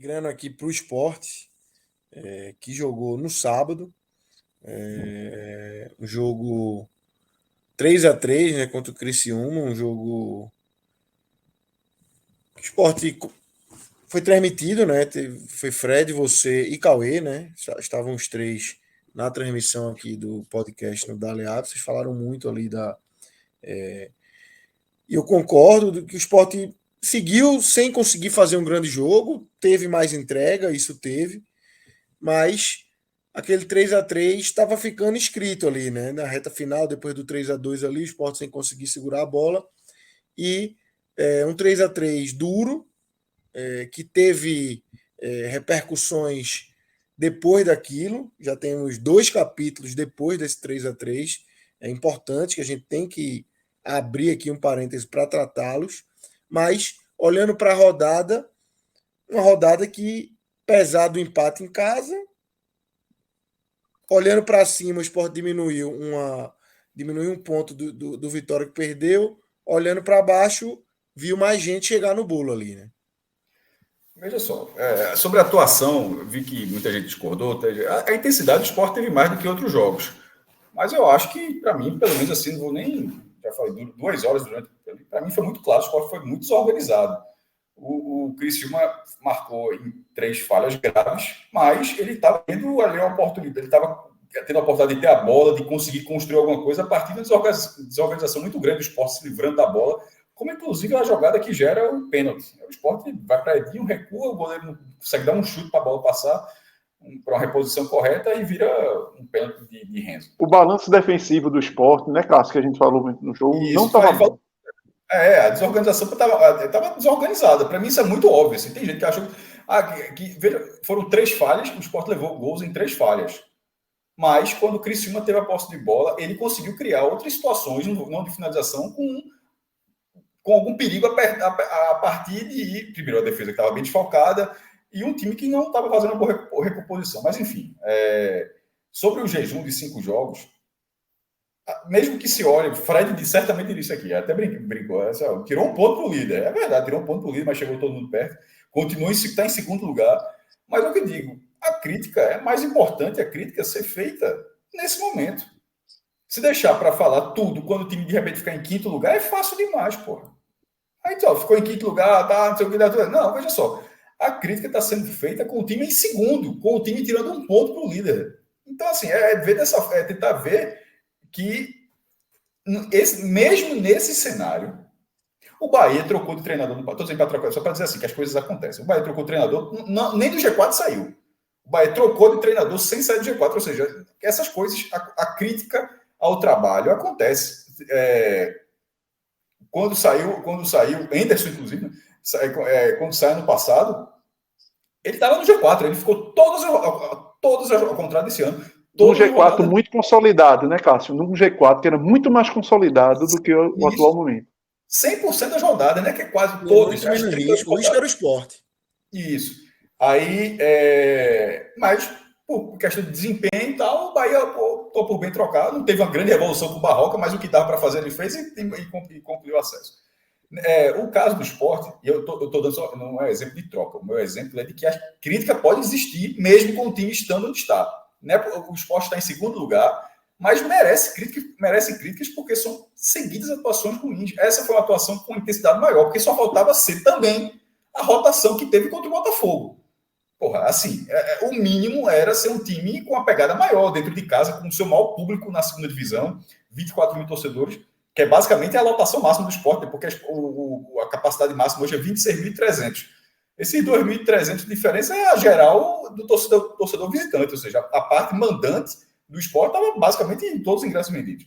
migrando aqui para o Sport, que jogou no sábado, um jogo 3-3, né, contra o Criciúma, um jogo. O Sport foi transmitido, né? Foi Fred, você e Cauê, né? Estavam os três na transmissão aqui do podcast no Dale App. Vocês falaram muito ali da. E eu concordo que o Sport seguiu sem conseguir fazer um grande jogo, teve mais entrega, isso teve, mas aquele 3-3 estava ficando escrito ali, né? Na reta final, depois do 3-2 ali, o Sport sem conseguir segurar a bola. E um 3-3 duro, que teve repercussões depois daquilo. Já temos 2 capítulos depois desse 3-3. É importante que a gente tem que abrir aqui um parêntese para tratá-los. Mas, olhando para a rodada, uma rodada que, apesar do empate em casa, olhando para cima, o Sport diminuiu um ponto do Vitória que perdeu. Olhando para baixo, viu mais gente chegar no bolo ali, né? Veja só, sobre a atuação, eu vi que muita gente discordou. A intensidade do Sport teve mais do que outros jogos. Mas eu acho que, para mim, pelo menos assim, não vou nem. Já falei 2 horas durante. Para mim foi muito claro, o Sport foi muito desorganizado. O Criciúma marcou em 3 falhas graves, mas ele estava tendo ali uma oportunidade, ele estava tendo a oportunidade de ter a bola, de conseguir construir alguma coisa a partir da desorganização muito grande do Sport se livrando da bola, como inclusive a jogada que gera o pênalti. O Sport vai para Edinho, recua, o goleiro não consegue dar um chute para a bola passar para uma reposição correta e vira um pênalti de Renzo. O balanço defensivo do Sport, né, Cássio, que a gente falou muito no jogo, isso, não estava bom. A desorganização estava desorganizada. Para mim isso é muito óbvio. Assim. Tem gente que acha que veja, foram 3 falhas, o Sport levou gols em 3 falhas. Mas quando o Criciúma teve a posse de bola, ele conseguiu criar outras situações, não de finalização, com algum perigo a partir de, primeiro, a defesa que estava bem desfalcada e um time que não estava fazendo uma boa recomposição. Mas, enfim, sobre o jejum de 5 jogos, mesmo que se olhe, Fred certamente disse aqui, até brincou, tirou um ponto para o líder. É verdade, tirou um ponto para o líder, mas chegou todo mundo perto. Continua está em segundo lugar. Mas é o que eu digo, a crítica é mais importante, a crítica ser feita nesse momento. Se deixar para falar tudo quando o time de repente ficar em 5º lugar, é fácil demais, porra. Aí, ficou em 5º lugar, tá, não sei o que. Não, veja só. A crítica está sendo feita com o time em segundo, com o time tirando um ponto para o líder. Então, assim, tentar ver que, mesmo nesse cenário, o Bahia trocou de treinador. Estou dizendo para trocar, só para dizer assim, que as coisas acontecem. O Bahia trocou de treinador, nem do G4 saiu. O Bahia trocou de treinador sem sair do G4, ou seja, essas coisas, a crítica ao trabalho acontece. Quando saiu, Anderson, inclusive, quando saiu ano passado, ele estava no G4, ele ficou todos ao contrário desse ano. Um G4 muito consolidado, né, Cássio? Num G4 que era muito mais consolidado do que o atual momento. 100% das rodadas, né? Que é quase todos. Muito menos risco. O risco era o Sport. Isso. Aí, mas, por questão de desempenho e tal, o Bahia optou por bem trocar. Não teve uma grande revolução com o Barroca, mas o que dava para fazer ele fez e concluiu o acesso. O caso do Sport, e eu estou dando só, não é exemplo de troca, o meu exemplo é de que a crítica pode existir mesmo com o time estando onde está. Né? O Sport está em segundo lugar, mas merece críticas porque são seguidas atuações ruins. Essa foi uma atuação com intensidade maior, porque só faltava ser também a rotação que teve contra o Botafogo. Porra, assim, o mínimo era ser um time com uma pegada maior, dentro de casa, com o seu maior público na segunda divisão, 24 mil torcedores, que é basicamente a lotação máxima do Sport, porque a capacidade máxima hoje é 26.300. Esses 2.300 de diferença é a geral do torcedor visitante, ou seja, a parte mandante do Sport estava basicamente em todos os ingressos vendidos,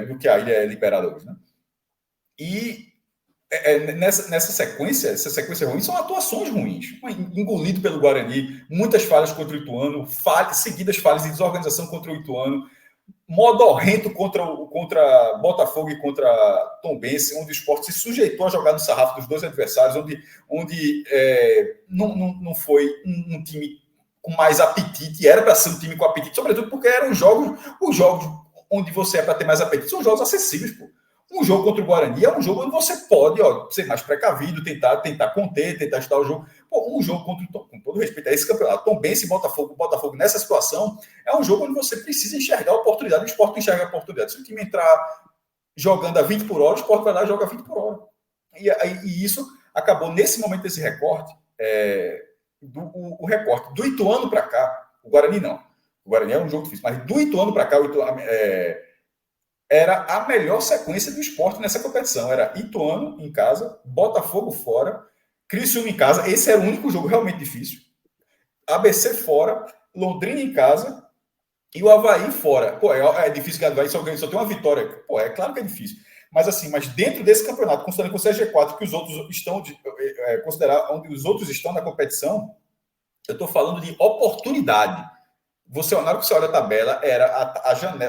do que a ilha é liberada hoje, né? E nessa sequência, essa sequência ruim são atuações ruins. Engolido pelo Guarani, muitas falhas contra o Ituano, seguidas falhas de desorganização contra o Ituano, modorrento contra Botafogo e contra Tombense, onde o Sport se sujeitou a jogar no sarrafo dos 2 adversários, onde não foi um time com mais apetite, era para ser um time com apetite, sobretudo porque eram os jogos onde você é para ter mais apetite, são jogos acessíveis, pô. Um jogo contra o Guarani é um jogo onde você pode ser mais precavido, tentar conter, tentar estudar o jogo. Pô, um jogo contra todo respeito a esse campeonato, Tombense e Botafogo nessa situação, é um jogo onde você precisa enxergar a oportunidade, o Sport enxerga a oportunidade. Se o time entrar jogando a 20 por hora, o Sport vai lá e joga a 20 por hora. E isso acabou, nesse momento desse recorte, o recorte do Ituano para cá, o Guarani não. O Guarani é um jogo difícil, mas do Ituano para cá, era a melhor sequência do Sport nessa competição. Era Ituano em casa, Botafogo fora, Criciúma em casa. Esse era o único jogo realmente difícil. ABC fora, Londrina em casa e o Avaí fora. Pô, é difícil que o Avaí só tem uma vitória. Pô, é claro que é difícil. Mas assim, dentro desse campeonato, considerando que você é G4, que os outros estão considerar onde os outros estão na competição, eu estou falando de oportunidade. Na hora que você olha a tabela, era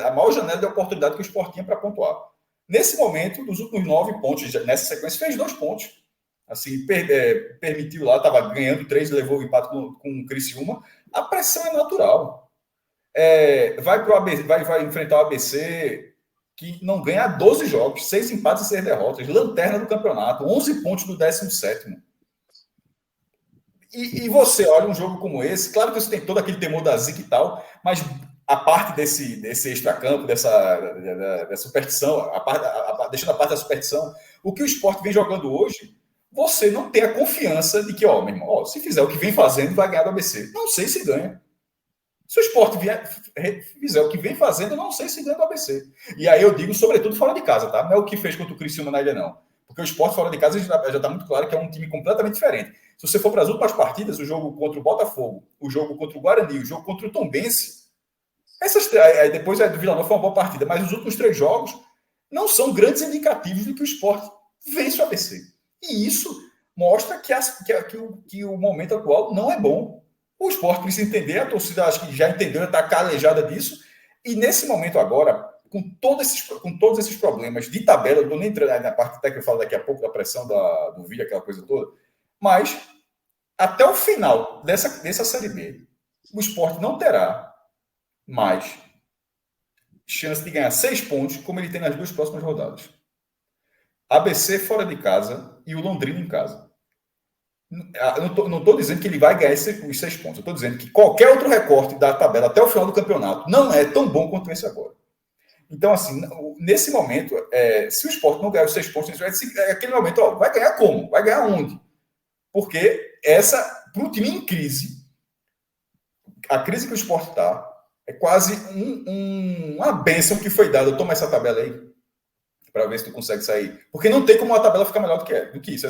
a maior janela de oportunidade que o Sport tinha para pontuar. Nesse momento, dos últimos 9 pontos, nessa sequência, fez 2 pontos. Assim, permitiu lá, estava ganhando 3, levou o empate com o Criciúma. A pressão é natural. Vai enfrentar o ABC, que não ganha 12 jogos, 6 empates e 6 derrotas. Lanterna do campeonato, 11 pontos do 17º. E você olha um jogo como esse, claro que você tem todo aquele temor da zica e tal, mas a parte desse extracampo, da superstição, deixando a parte da superstição, o que o Sport vem jogando hoje, você não tem a confiança de que, meu irmão, se fizer o que vem fazendo, vai ganhar do ABC. Não sei se ganha. Se o Sport fizer o que vem fazendo, eu não sei se ganha do ABC. E aí eu digo, sobretudo, fora de casa, tá? Não é o que fez contra o Criciúma na ilha, não. Porque o Sport fora de casa já está muito claro que é um time completamente diferente. Se você for para as últimas partidas, o jogo contra o Botafogo, o jogo contra o Guarani, o jogo contra o Tombense, depois do Vila Nova foi uma boa partida, mas os últimos 3 jogos não são grandes indicativos de que o Sport vence o ABC. E isso mostra que o momento atual não é bom. O Sport precisa entender, a torcida acho que já entendeu, já está calejada disso, e nesse momento agora, com todos esses problemas de tabela, eu não vou nem entrar na parte até que eu falo daqui a pouco da pressão do vídeo, aquela coisa toda, mas até o final dessa Série B, o Sport não terá mais chance de ganhar 6 pontos, como ele tem nas 2 próximas rodadas. ABC fora de casa e o Londrina em casa. Eu não estou dizendo que ele vai ganhar os 6 pontos. Eu estou dizendo que qualquer outro recorte da tabela até o final do campeonato não é tão bom quanto esse agora. Então, assim, nesse momento, se o Sport não ganhar os 6 pontos, aquele momento, vai ganhar como? Vai ganhar onde? Porque para um time em crise, a crise que o Sport está, é quase uma bênção que foi dada. Toma essa tabela aí, para ver se tu consegue sair. Porque não tem como a tabela ficar melhor do que isso.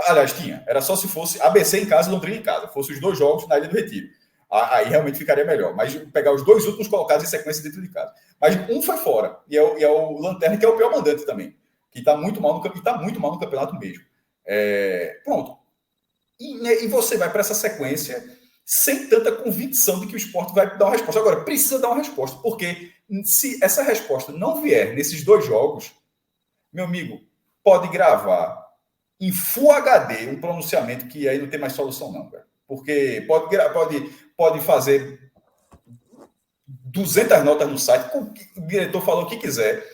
Aliás, era só se fosse ABC em casa e Londrina em casa. Fosse os 2 jogos na Ilha do Retiro. Aí realmente ficaria melhor. Mas pegar os 2 últimos colocados em sequência dentro de casa. Mas um foi fora. E é o Lanterna, que é o pior mandante também. Que está muito mal no campeonato mesmo. Pronto. E você vai para essa sequência sem tanta convicção de que o Sport vai dar uma resposta. Agora, precisa dar uma resposta. Porque se essa resposta não vier nesses 2 jogos, meu amigo, pode gravar em Full HD um pronunciamento que aí não tem mais solução não, cara. Porque pode fazer 200 notas no site, o diretor falou o que quiser,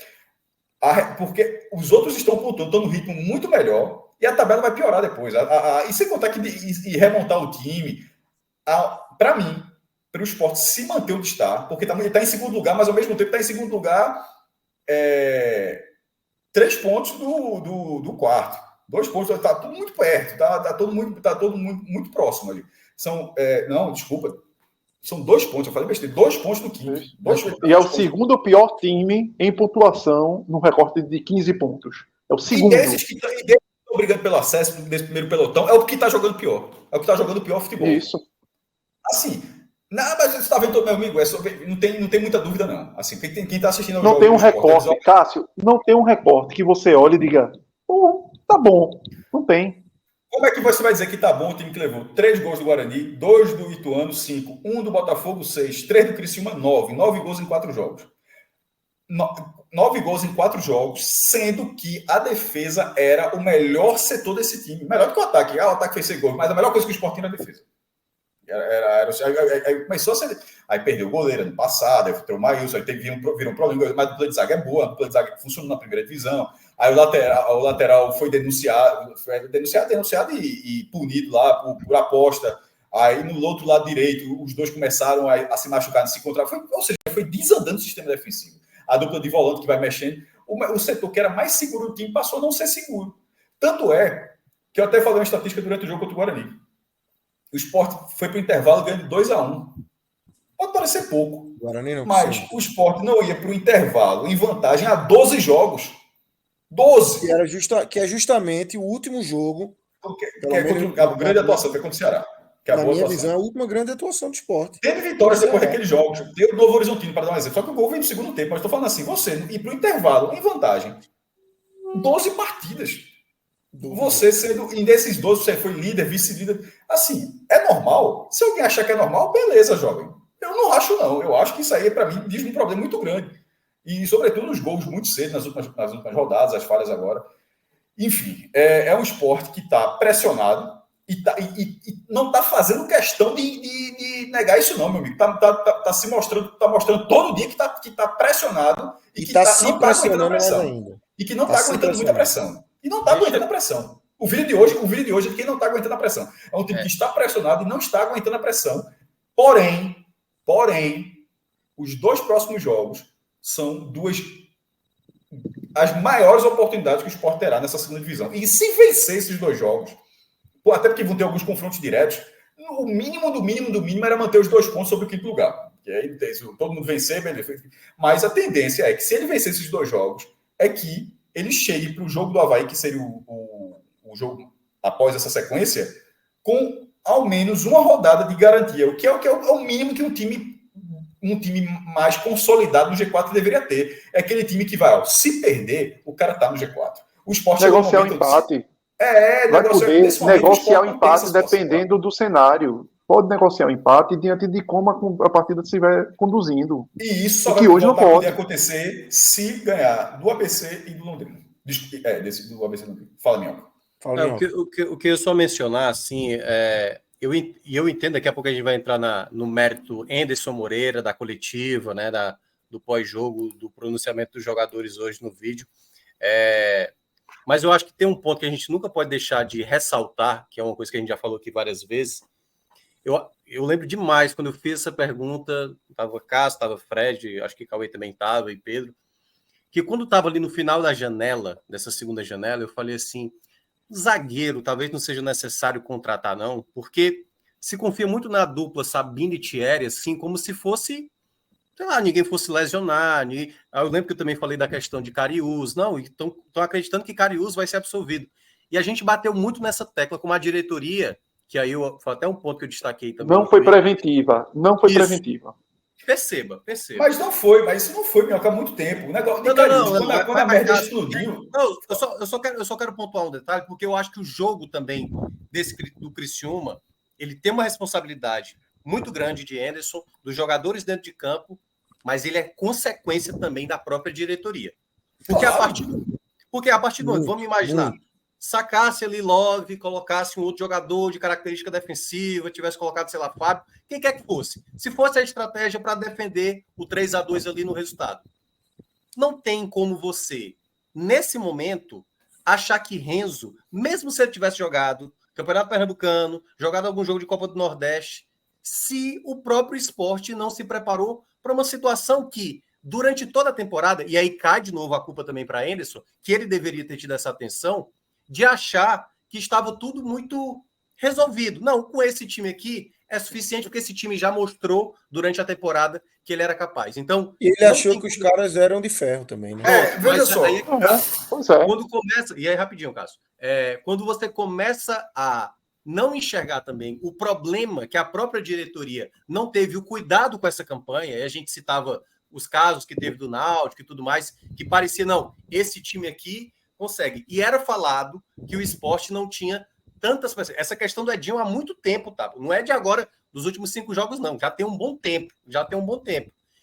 porque os outros estão pontuando, estão no ritmo muito melhor, e a tabela vai piorar depois. E sem contar que remontar o time, para mim, para o Sport se manter onde está, porque ele está em segundo lugar, mas ao mesmo tempo está em segundo lugar 3 pontos do quarto. 2 pontos, está tudo muito perto, está todo muito próximo ali. São 2 pontos, eu falei besteira, 2 pontos do quinto. E é o segundo pior time em pontuação no recorte de 15 pontos. É o segundo. E desses que estão brigando pelo acesso, desse primeiro pelotão, é o que está jogando pior. É o que está jogando pior futebol. Isso. Assim, mas você está vendo, meu amigo, não tem muita dúvida, não. Assim, quem está assistindo ao não jogo tem um recorte, Cássio, não tem um recorte que você olhe e diga, tá bom. Não tem. Como é que você vai dizer que tá bom o time que levou 3 gols do Guarani, 2 do Ituano, 5, 1 do Botafogo, 6, 3 do Criciúma, 9 gols em 4 jogos. 9 gols em 4 jogos, sendo que a defesa era o melhor setor desse time. Melhor do que o ataque. O ataque fez 6 gols, mas a melhor coisa que o Sport tinha era a defesa. Aí começou a ser. Aí perdeu o goleiro ano passado, aí entrou o Maílson, aí virou um problema, mas a dupla de zaga é boa, a dupla de zaga funcionou na primeira divisão. Aí o lateral foi denunciado e punido lá por aposta. Aí no outro lado direito, os dois começaram a se machucar, a se encontrar. Ou seja, foi desandando o sistema defensivo. A dupla de volante que vai mexendo. O setor que era mais seguro do time passou a não ser seguro. Tanto é que eu até falei uma estatística durante o jogo contra o Guarani. O Sport foi para o intervalo ganhando 2-1. Pode parecer pouco. Guarani não, mas sim. o Sport não ia para o intervalo em vantagem há 12 jogos. 12! Que é justamente o último jogo. Que é contra a grande atuação que é contra o Ceará. Que é a na boa minha atuação. visão, é a última grande atuação do Sport. Teve vitórias depois daqueles jogos. Deu o Novo Horizontino, para dar um exemplo. Só que o gol vem no segundo tempo. Mas estou falando assim, você ir para o intervalo em vantagem. 12 partidas. Você sendo, e desses 12, você foi líder, vice-líder. Assim, é normal? Se alguém achar que é normal, beleza, jovem. Eu não acho, não. Eu acho que isso aí, para mim, diz um problema muito grande. E, sobretudo, nos gols muito cedo, nas últimas rodadas, as falhas agora. Enfim, é um esporte que está pressionado e não está fazendo questão de negar isso, não, meu amigo. Tá se mostrando, está mostrando todo dia que está pressionado e que está se pressionando mais pressão. ainda. E que não está aguentando muita pressão. E não está aguentando a pressão. O vídeo de hoje é de quem não está aguentando a pressão. É um time que está pressionado e não está aguentando a pressão. Porém, os 2 próximos jogos são as maiores oportunidades que o Sport terá nessa segunda divisão. E se vencer esses 2 jogos, até porque vão ter alguns confrontos diretos, o mínimo do mínimo era manter os 2 pontos sobre o 5º lugar. E aí, todo mundo vencer, beleza. Mas a tendência é que, se ele vencer esses 2 jogos, é que ele chegue para o jogo do Avaí, que seria o jogo após essa sequência, com ao menos uma rodada de garantia, o que é o mínimo que um time mais consolidado no G4 deveria ter. É aquele time que vai, se perder, o cara tá no G4. O Sport negociar o empate. Vai poder negociar o empate dependendo do cenário. Pode negociar o empate diante de como a partida estiver conduzindo. E isso só vai hoje não pode poder acontecer se ganhar do ABC e do Londrina. Do ABC e do Londrina. Fala, Minhoca. O que eu só mencionar, assim, eu entendo, daqui a pouco a gente vai entrar no mérito Anderson Moreira, da coletiva, né, do pós-jogo, do pronunciamento dos jogadores hoje no vídeo. Mas eu acho que tem um ponto que a gente nunca pode deixar de ressaltar, que é uma coisa que a gente já falou aqui várias vezes. Eu lembro demais quando eu fiz essa pergunta, estava Cássio, estava Fred, acho que Cauê também estava, e Pedro, que quando estava ali no final da janela, dessa segunda janela, eu falei assim, zagueiro talvez não seja necessário contratar, não, porque se confia muito na dupla Sabino e Thierry, assim, como se fosse, sei lá, ninguém fosse lesionar. Eu lembro que eu também falei da questão de Cariús, não, estão acreditando que Cariús vai ser absolvido. E a gente bateu muito nessa tecla com a diretoria, que aí foi até um ponto que eu destaquei também. Não foi preventiva. Perceba. Mas isso não foi, Minhoca, há muito tempo. O negócio de Cariús, quando a merda explodiu... Eu só quero pontuar um detalhe, porque eu acho que o jogo também do Criciúma, ele tem uma responsabilidade muito grande de Anderson, dos jogadores dentro de campo, mas ele é consequência também da própria diretoria. Porque a partir do momento, vamos imaginar, sacasse ali Love, colocasse um outro jogador de característica defensiva, tivesse colocado, sei lá, Fábio, quem quer que fosse. Se fosse a estratégia para defender o 3-2 ali no resultado. Não tem como você, nesse momento, achar que Renzo, mesmo se ele tivesse jogado Campeonato Pernambucano, jogado algum jogo de Copa do Nordeste, se o próprio Sport não se preparou para uma situação que, durante toda a temporada, e aí cai de novo a culpa também para Anderson, que ele deveria ter tido essa atenção, de achar que estava tudo muito resolvido. Não, com esse time aqui é suficiente, porque esse time já mostrou durante a temporada que ele era capaz. Então, e ele achou que os caras eram de ferro também, né? Veja só. Quando começa, e aí rapidinho, Cássio, quando você começa a não enxergar também o problema que a própria diretoria não teve o cuidado com essa campanha, e a gente citava os casos que teve do Náutico e tudo mais, que parecia, não, esse time aqui consegue. E era falado que o Sport não tinha tantas pessoas. Essa questão do Edinho há muito tempo, tá? Não é de agora, dos últimos 5 jogos, não. Já tem um bom tempo.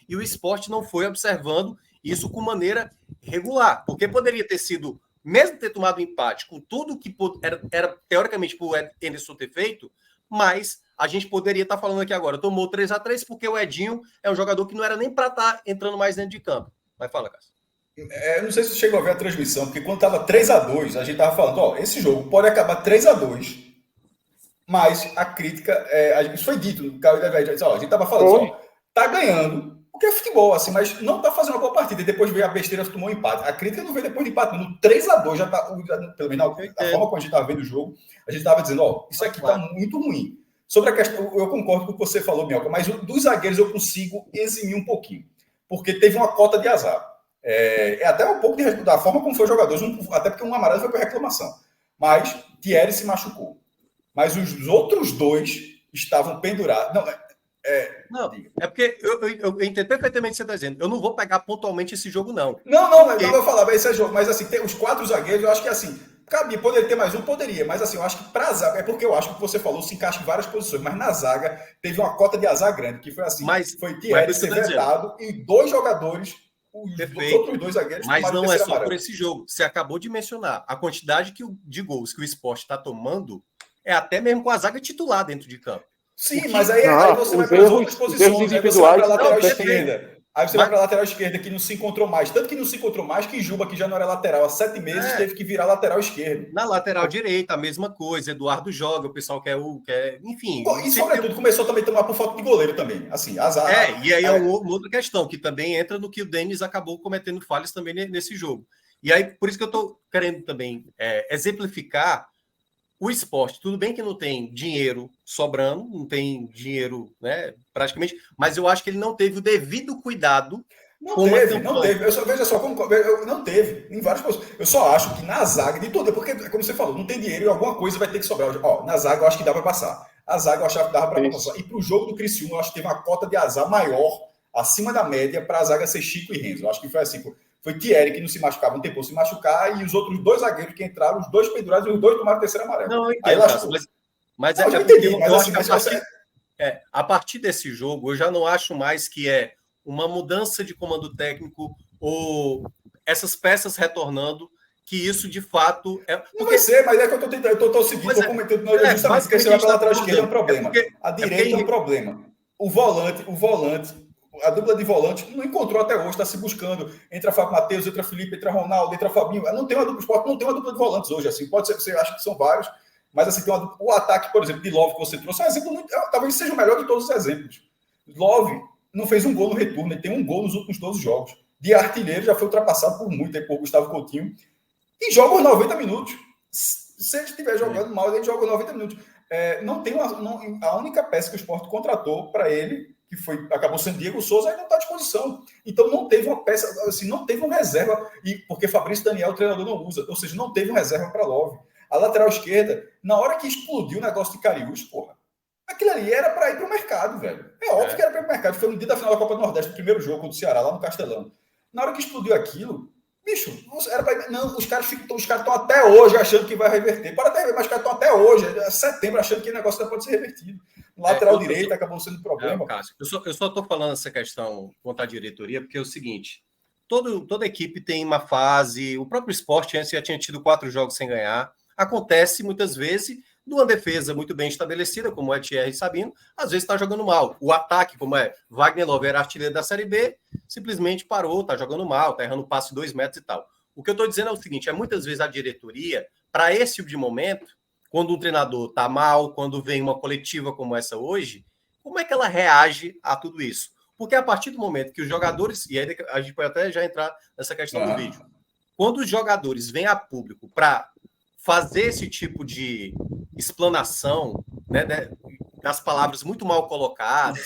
E o Sport não foi observando isso com maneira regular. Porque poderia ter sido, mesmo ter tomado um empate com tudo que era teoricamente para o Anderson ter feito, mas a gente poderia estar falando aqui agora. Tomou 3-3 porque o Edinho é um jogador que não era nem para estar entrando mais dentro de campo. Mas fala, Cássio. Não sei se você chegou a ver a transmissão, porque quando estava 3-2, a gente estava falando, esse jogo pode acabar 3-2 Mas a crítica, isso foi dito, o Caio Dever disse, a gente estava falando, tá ganhando, porque é futebol, assim, mas não tá fazendo uma boa partida, e depois veio a besteira, tomou um empate. A crítica não veio depois de empate, no 3-2 já tá, pelo menos da forma como a gente estava vendo o jogo, a gente estava dizendo, isso aqui tá muito ruim. Sobre a questão, eu concordo com o que você falou, Minhoca, mas dos zagueiros eu consigo eximir um pouquinho, porque teve uma cota de azar. Até um pouco da forma como foi o jogador, até porque um amarelo foi por reclamação. Mas Thierry se machucou. Mas os outros dois estavam pendurados. Não, é porque eu entendo perfeitamente o que você está dizendo. Eu não vou pegar pontualmente esse jogo, não. Não vou falar, mas esse é jogo. Mas assim, tem os 4 zagueiros, eu acho que assim, poderia ter mais um, poderia, mas assim, eu acho que para a zaga, é porque eu acho que o que você falou se encaixa em várias posições, mas na zaga teve uma cota de azar grande, que foi assim, foi Thierry ser vetado e 2 jogadores, os outros 2 zagueiros. Mas não é só por esse jogo. Você acabou de mencionar a quantidade de gols que o Sport está tomando, é até mesmo com a zaga titular dentro de campo. Sim, mas aí você vai para as outras posições, aí você vai para a lateral esquerda. Aí você vai para a lateral esquerda, que não se encontrou mais. Tanto que não se encontrou mais que Juba, que já não era lateral há 7 meses, teve que virar lateral esquerdo. Na lateral direita, a mesma coisa. Eduardo joga, o pessoal quer enfim. E sobretudo começou também a tomar por falta de goleiro também. Assim, azar. E aí é uma outra questão, que também entra no que o Denis acabou cometendo falhas também nesse jogo. E aí, por isso que eu estou querendo também exemplificar o Sport. Tudo bem que não tem dinheiro sobrando, não tem dinheiro, né, praticamente, mas eu acho que ele não teve o devido cuidado. Não teve. Veja só, não teve em várias posições. Eu só acho que na zaga de toda, porque, como você falou, não tem dinheiro e alguma coisa vai ter que sobrar. Na zaga eu acho que dá para passar. A zaga eu achava que dava para passar. E para o jogo do Criciúma, eu acho que teve uma cota de azar maior, acima da média, para a zaga ser Chico e Renzo. Eu acho que foi assim. Foi Thierry que não se machucava, não tem por se machucar, e os outros 2 zagueiros que entraram, os 2 pendurados, e os 2 tomaram o terceiro amarelo. Não, eu entendo, aí lascou. Mas eu entendi, mas assim, a partir desse jogo, eu já não acho mais que é uma mudança de comando técnico ou essas peças retornando, que isso de fato é. Não vai ser, mas é que eu estou seguindo, estou comentando, justamente porque você vai para a lateral esquerda é um problema. A direita é um problema. O volante. A dupla de volante não encontrou até hoje, está se buscando. Entra Fábio Matheus, entra Felipe, entra Ronaldo, entra Fabinho. Não tem uma dupla, Sport não tem uma dupla de volantes hoje. Assim. Pode ser que você acha que são vários, mas assim, tem o ataque, por exemplo, de Love que você trouxe, é um exemplo muito. Talvez seja o melhor de todos os exemplos. Love não fez um gol no retorno, ele tem um gol nos últimos 12 jogos. De artilheiro, já foi ultrapassado por muito, aí por Gustavo Coutinho. E joga os 90 minutos. Se ele estiver jogando mal, ele joga os 90 minutos. A única peça que o Sport contratou para ele, que acabou sendo Diego Souza, aí não está à disposição. Então não teve uma peça, assim, não teve uma reserva, porque Fabrício Daniel, o treinador, não usa, ou seja, não teve uma reserva para Love. A lateral esquerda, na hora que explodiu o negócio de Cariús, porra, aquilo ali era para ir para o mercado, velho. É óbvio que era para ir para o mercado. Foi no dia da final da Copa do Nordeste, o primeiro jogo contra o Ceará, lá no Castelão. Na hora que explodiu aquilo, bicho, era para ir. Não, os caras estão até hoje achando que vai reverter. Pode até reverter, mas os caras estão até hoje, setembro, achando que o negócio não pode ser revertido. Lateral direito acabou sendo problema. Cássio, eu só estou falando essa questão quanto à diretoria, porque é o seguinte: toda equipe tem uma fase. O próprio Sport antes já tinha tido 4 jogos sem ganhar. Acontece muitas vezes numa defesa muito bem estabelecida, como é Thierry e Sabino, às vezes está jogando mal. O ataque, como é Wagner Love, era artilheiro da Série B, simplesmente parou, está jogando mal, está errando passe de 2 metros e tal. O que eu estou dizendo é o seguinte: muitas vezes a diretoria, para esse tipo de momento, quando um treinador está mal, quando vem uma coletiva como essa hoje, como é que ela reage a tudo isso? Porque a partir do momento que os jogadores, e aí a gente pode até já entrar nessa questão do vídeo, quando os jogadores vêm a público para fazer esse tipo de explanação, né, das palavras muito mal colocadas,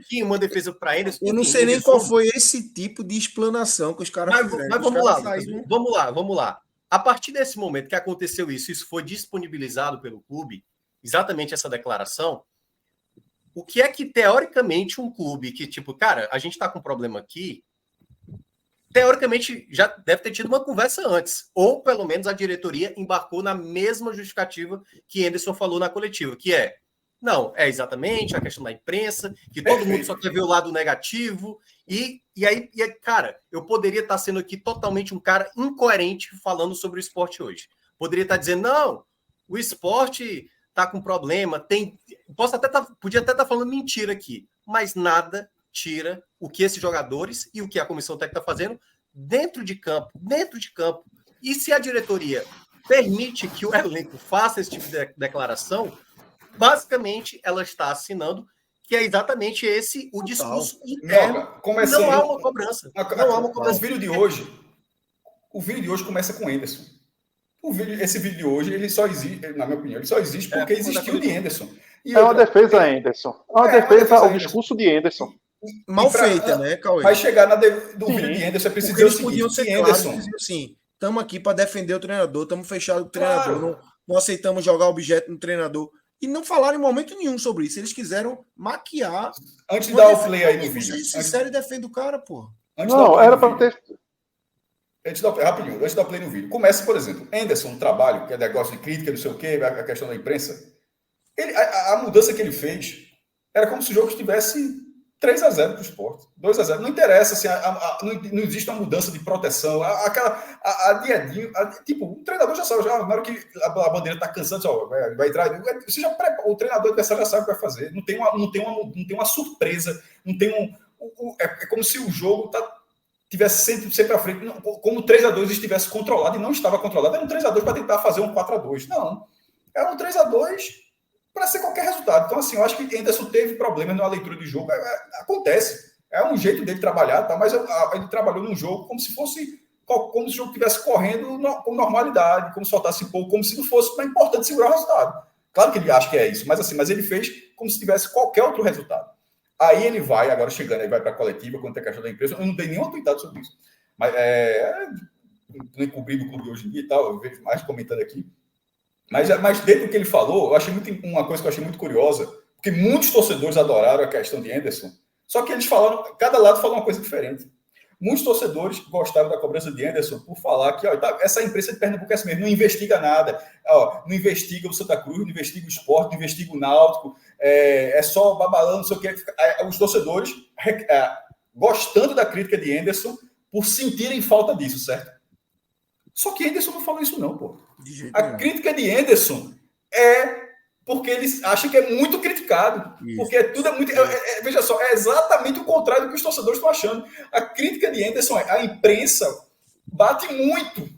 que uma defesa para eles... Eu não sei nem qual foi esse tipo de explanação que os caras fizeram. Mas vamos lá. A partir desse momento que aconteceu isso foi disponibilizado pelo clube, exatamente essa declaração, o que é que, teoricamente, um clube que, tipo, cara, a gente está com um problema aqui, teoricamente, já deve ter tido uma conversa antes, ou, pelo menos, a diretoria embarcou na mesma justificativa que Anderson falou na coletiva, que não, é exatamente a questão da imprensa, que todo mundo só quer ver o lado negativo, e aí, cara, eu poderia estar sendo aqui totalmente um cara incoerente falando sobre o esporte hoje. Poderia estar dizendo, não, o esporte está com problema, podia até estar falando mentira aqui, mas nada tira o que esses jogadores e o que a comissão técnica está fazendo dentro de campo. E se a diretoria permite que o elenco faça esse tipo de declaração, basicamente, ela está assinando que é exatamente esse o discurso interno. Não há uma cobrança. Não há uma cobrança. O vídeo de hoje começa com o Anderson. Esse vídeo de hoje, ele só existe, na minha opinião, ele só existe porque existiu o de Anderson. Uma defesa, Anderson. É uma defesa ao discurso de Anderson. Mal feita, né, Cauê? Vai chegar do vídeo de Anderson, é preciso dizer o seguinte, podiam ser Anderson... claros, assim, estamos aqui para defender o treinador, estamos fechados com o treinador, não aceitamos jogar objeto no treinador. E não falaram em momento nenhum sobre isso. Eles quiseram maquiar. Antes de dar o play aí no vídeo. Seja sincero e defende o cara, pô. Não, era para ter... Rapidinho, antes de dar play no vídeo. Começa, por exemplo, Anderson, um trabalho, que é negócio de crítica, não sei o quê, a questão da imprensa. A mudança que ele fez era como se o jogo estivesse 3-0 para o Sport, 2-0. Não interessa, assim, não existe uma mudança de proteção. Tipo, o treinador já sabe, na hora que a bandeira está cansando, vai entrar. O treinador adversário já sabe o que vai fazer. Não tem uma surpresa, não tem é como se o jogo tivesse sempre à frente, como o 3-2 estivesse controlado e não estava controlado. Era um 3-2 para tentar fazer um 4-2. Não. Era um 3-2 para ser qualquer resultado. Então, assim, eu acho que Anderson teve problemas na leitura de jogo. Acontece. É um jeito dele trabalhar, tá? Mas ele trabalhou num jogo como se o jogo estivesse correndo com normalidade, como se faltasse pouco, como se não fosse importante segurar o resultado. Claro que ele acha que é isso, mas ele fez como se tivesse qualquer outro resultado. Aí ele vai, agora chegando, ele vai para a coletiva, quando tem a questão da empresa. Eu não dei nenhuma tweetada sobre isso. Mas não cobri do clube hoje em dia e tal, eu vejo mais comentando aqui. Mas dentro do que ele falou, uma coisa que eu achei muito curiosa, porque muitos torcedores adoraram a questão de Anderson, só que eles falaram, cada lado falou uma coisa diferente. Muitos torcedores gostaram da cobrança de Anderson por falar que essa imprensa de Pernambuco é assim mesmo, não investiga nada, não investiga o Santa Cruz, não investiga o Sport, não investiga o Náutico, é só babalando, não sei o que. Os torcedores gostando da crítica de Anderson por sentirem falta disso, certo? Só que Anderson não falou isso não, pô. A crítica de Anderson é porque eles acham que é muito criticado. Isso. Porque tudo é muito... veja só, é exatamente o contrário do que os torcedores estão achando. A crítica de Anderson é a imprensa bate muito.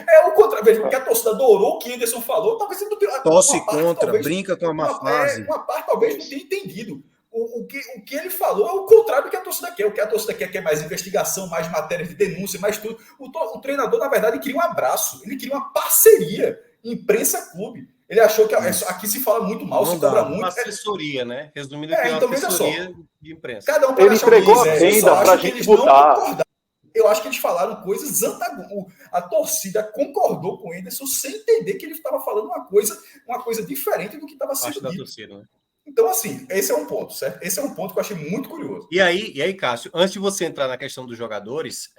É o contrário. Veja, porque a torcida adorou o que Anderson falou. Talvez ele não tenha... Tosse contra, brinca com a má fase. Uma parte talvez não tenha entendido. O que ele falou é o contrário do que a torcida quer. O que a torcida quer é mais investigação, mais matérias de denúncia, mais tudo. O treinador, na verdade, queria um abraço. Ele queria uma parceria imprensa-clube. Ele achou que aqui se fala muito mal, se cobra muito. Uma assessoria, né? Resumindo, que é uma assessoria de imprensa. Cada um ele entregou a venda para a gente botar. Eu acho que eles falaram coisas antagônicas. A torcida concordou com o Anderson sem entender que ele estava falando uma coisa diferente do que estava sendo dito. Torcida, né? Então, assim, esse é um ponto, certo? Esse é um ponto que eu achei muito curioso. E aí, Cássio, antes de você entrar na questão dos jogadores,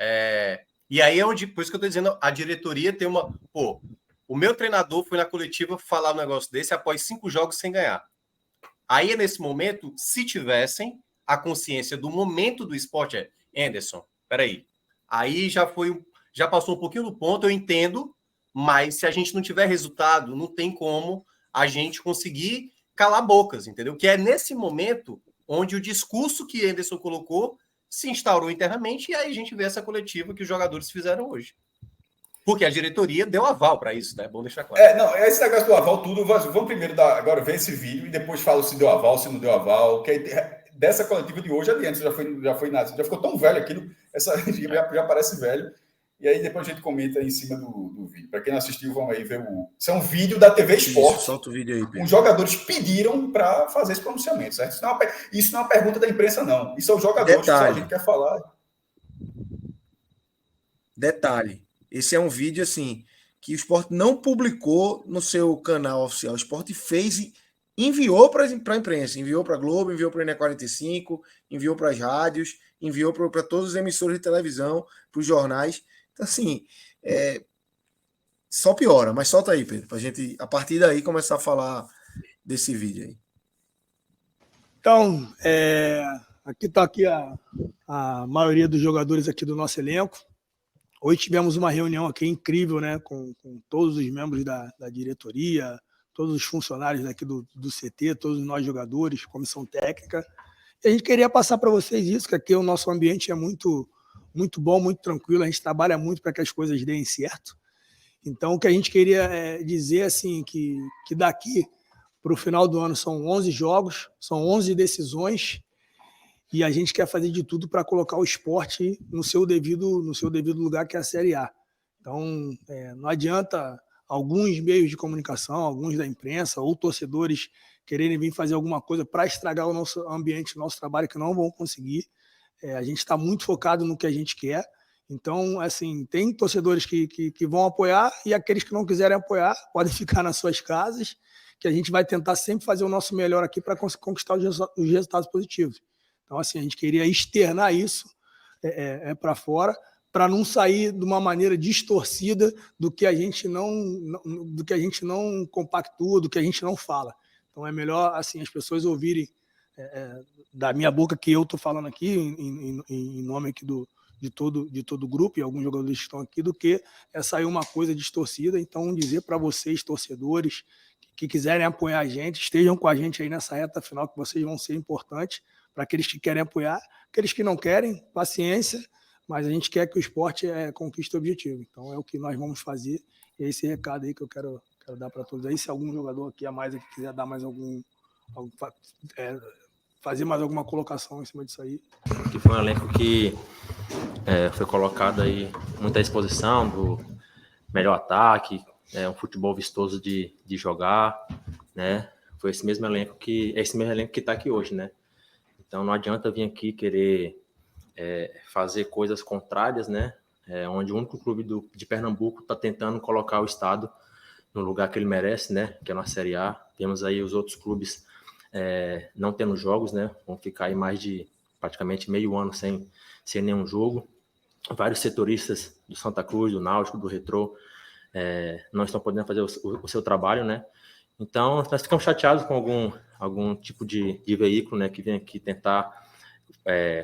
e aí é onde, por isso que eu estou dizendo, a diretoria tem uma... Pô, o meu treinador foi na coletiva falar um negócio desse após 5 jogos sem ganhar. Aí, nesse momento, se tivessem a consciência do momento do esporte, Anderson, peraí, aí já passou um pouquinho do ponto, eu entendo, mas se a gente não tiver resultado, não tem como a gente conseguir calar bocas, entendeu? Que é nesse momento onde o discurso que Anderson colocou se instaurou internamente e aí a gente vê essa coletiva que os jogadores fizeram hoje. Porque a diretoria deu aval para isso, né? Bom deixar claro. Não, esse negócio do aval, tudo. Vamos primeiro agora ver esse vídeo e depois falo se deu aval, se não deu aval. Que dessa coletiva de hoje adiante, já ficou tão velho aquilo, já parece velho. E aí depois a gente comenta aí em cima do vídeo. Para quem não assistiu, vamos aí ver isso é um vídeo da TV Sport. Solta o vídeo aí, Pedro. Os jogadores pediram para fazer esse pronunciamento, certo? Isso não é uma pergunta da imprensa, não. Isso é os jogadores que a gente quer falar. Detalhe. Esse é um vídeo, assim, que o Sport não publicou no seu canal oficial. O Sport fez e enviou para a imprensa. Enviou para a Globo, enviou para o NE45, enviou para as rádios, enviou para todos os emissores de televisão, para os jornais. Então, assim, só piora. Mas solta aí, Pedro, para a gente, a partir daí, começar a falar desse vídeo aí. Então, aqui está a maioria dos jogadores aqui do nosso elenco. Hoje tivemos uma reunião aqui incrível, né, com todos os membros da diretoria, todos os funcionários daqui do CT, todos nós jogadores, comissão técnica. E a gente queria passar para vocês isso, que aqui o nosso ambiente é muito, muito bom, muito tranquilo, a gente trabalha muito para que as coisas deem certo. Então, o que a gente queria dizer, assim, que daqui para o final do ano são 11 jogos, são 11 decisões, e a gente quer fazer de tudo para colocar o esporte no seu devido lugar, que é a Série A. Então, não adianta alguns meios de comunicação, alguns da imprensa ou torcedores quererem vir fazer alguma coisa para estragar o nosso ambiente, o nosso trabalho, que não vão conseguir. A gente está muito focado no que a gente quer. Então, assim, tem torcedores que vão apoiar, e aqueles que não quiserem apoiar podem ficar nas suas casas, que a gente vai tentar sempre fazer o nosso melhor aqui para conquistar os resultados positivos. Então, assim, a gente queria externar isso para fora, para não sair de uma maneira distorcida do que a gente não compactua, do que a gente não fala. Então, é melhor, assim, as pessoas ouvirem da minha boca, que eu estou falando aqui, em nome aqui de todo o grupo, e alguns jogadores que estão aqui, do que sair uma coisa distorcida. Então, dizer para vocês, torcedores, que quiserem apoiar a gente, estejam com a gente aí nessa reta final, que vocês vão ser importantes para aqueles que querem apoiar. Aqueles que não querem, paciência, mas a gente quer que o esporte conquiste o objetivo. Então, é o que nós vamos fazer, e é esse recado aí que eu quero dar para todos aí. Se algum jogador aqui a mais aqui quiser dar mais fazer mais alguma colocação em cima disso aí. Que foi um elenco que foi colocado aí muita exposição do melhor ataque, um futebol vistoso de jogar, né? Foi esse mesmo elenco que está aqui hoje, né? Então não adianta vir aqui querer fazer coisas contrárias, né? Onde o único clube de Pernambuco está tentando colocar o estado no lugar que ele merece, né? Que é na Série A. Temos aí os outros clubes não tendo jogos, né? Vão ficar aí mais de praticamente meio ano sem nenhum jogo. Vários setoristas do Santa Cruz, do Náutico, do Retrô, não estão podendo fazer o seu trabalho, né? Então, nós ficamos chateados com algum tipo de veículo, né, que vem aqui tentar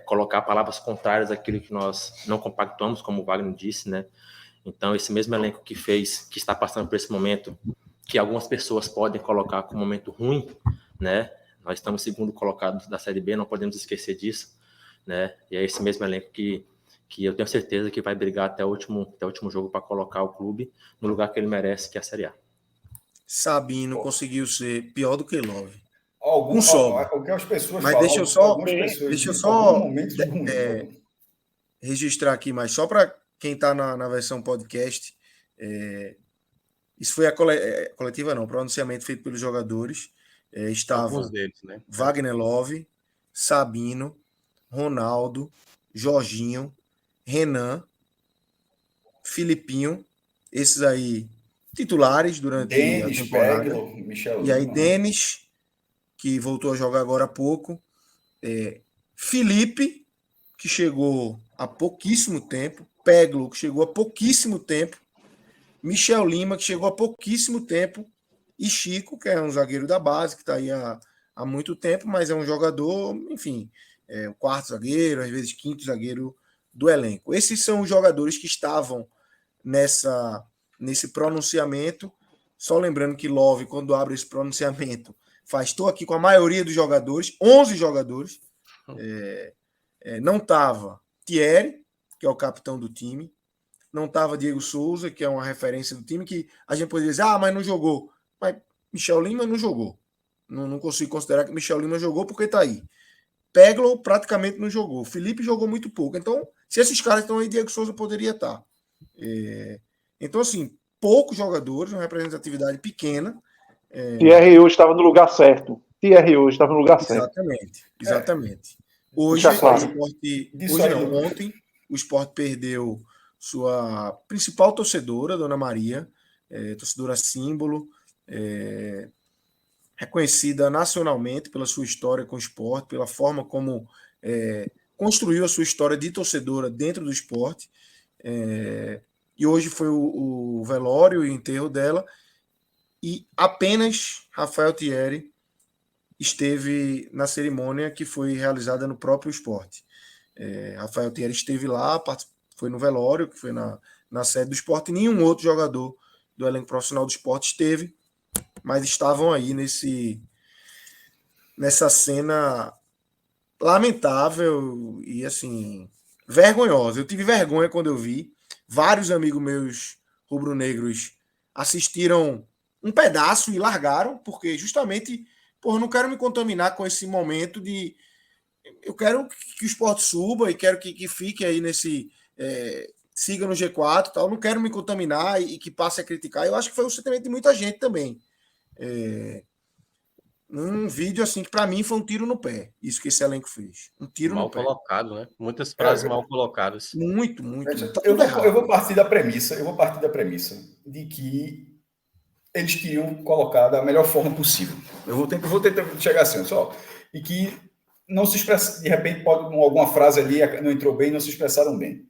colocar palavras contrárias àquilo que nós não compactuamos, como o Wagner disse, né? Então, esse mesmo elenco que está passando por esse momento, que algumas pessoas podem colocar como um momento ruim, né? Nós estamos segundo colocado da Série B, não podemos esquecer disso, né? E é esse mesmo elenco que eu tenho certeza que vai brigar até o último jogo para colocar o clube no lugar que ele merece, que é a Série A. Sabino conseguiu ser pior do que Love. O que as pessoas mas falam, deixa eu só registrar aqui, mas só para quem está na versão podcast, isso foi a coletiva, não, pronunciamento feito pelos jogadores. Estava alguns deles, né? Wagner Love, Sabino, Ronaldo, Jorginho, Renan, Filipinho, esses aí titulares durante a temporada. Michel, e aí Denis, que voltou a jogar agora há pouco, Felipe, que chegou há pouquíssimo tempo, Peglo, que chegou há pouquíssimo tempo, Michel Lima, que chegou há pouquíssimo tempo, e Chico, que é um zagueiro da base, que está aí há muito tempo, mas é um jogador, enfim, o quarto zagueiro, às vezes quinto zagueiro do elenco. Esses são os jogadores que estavam nesse pronunciamento. Só lembrando que Love, quando abre esse pronunciamento, estou aqui com a maioria dos jogadores, 11 jogadores. Não estava Thierry, que é o capitão do time, não estava Diego Souza, que é uma referência do time, que a gente poderia dizer, mas não jogou. Mas Michel Lima não jogou. Não consigo considerar que Michel Lima jogou porque está aí. Peglo praticamente não jogou. Felipe jogou muito pouco. Então, se esses caras estão aí, Diego Souza poderia estar. Então, assim, poucos jogadores, uma representatividade pequena. Thierry hoje estava no lugar certo. Exatamente. Hoje, ontem, o Sport perdeu sua principal torcedora, Dona Maria, torcedora símbolo, reconhecida nacionalmente pela sua história com o esporte, pela forma como construiu a sua história de torcedora dentro do esporte. E hoje foi o velório e o enterro dela, e apenas Rafael Thierry esteve na cerimônia que foi realizada no próprio esporte. Rafael Thierry esteve lá, foi no velório, que foi na sede do esporte, e nenhum outro jogador do elenco profissional do esporte esteve, mas estavam aí nessa cena lamentável e, assim, vergonhosa. Eu tive vergonha quando eu vi. Vários amigos meus rubro-negros assistiram um pedaço e largaram, porque justamente, porra, eu não quero me contaminar com esse momento de. Eu quero que o Sport suba e quero que fique aí nesse. Siga no G4 e tal. Não quero me contaminar e que passe a criticar. Eu acho que foi o sentimento de muita gente também. Um vídeo assim que para mim foi um tiro no pé. Isso que esse elenco fez. Um tiro mal no pé. Mal colocado, né? Muitas frases mal colocadas. Muito. Tá eu vou partir da premissa. De que eles queriam colocar da melhor forma possível. Eu vou tentar chegar assim, só. E que não se expressa, de repente, pode alguma frase ali não entrou bem, não se expressaram bem.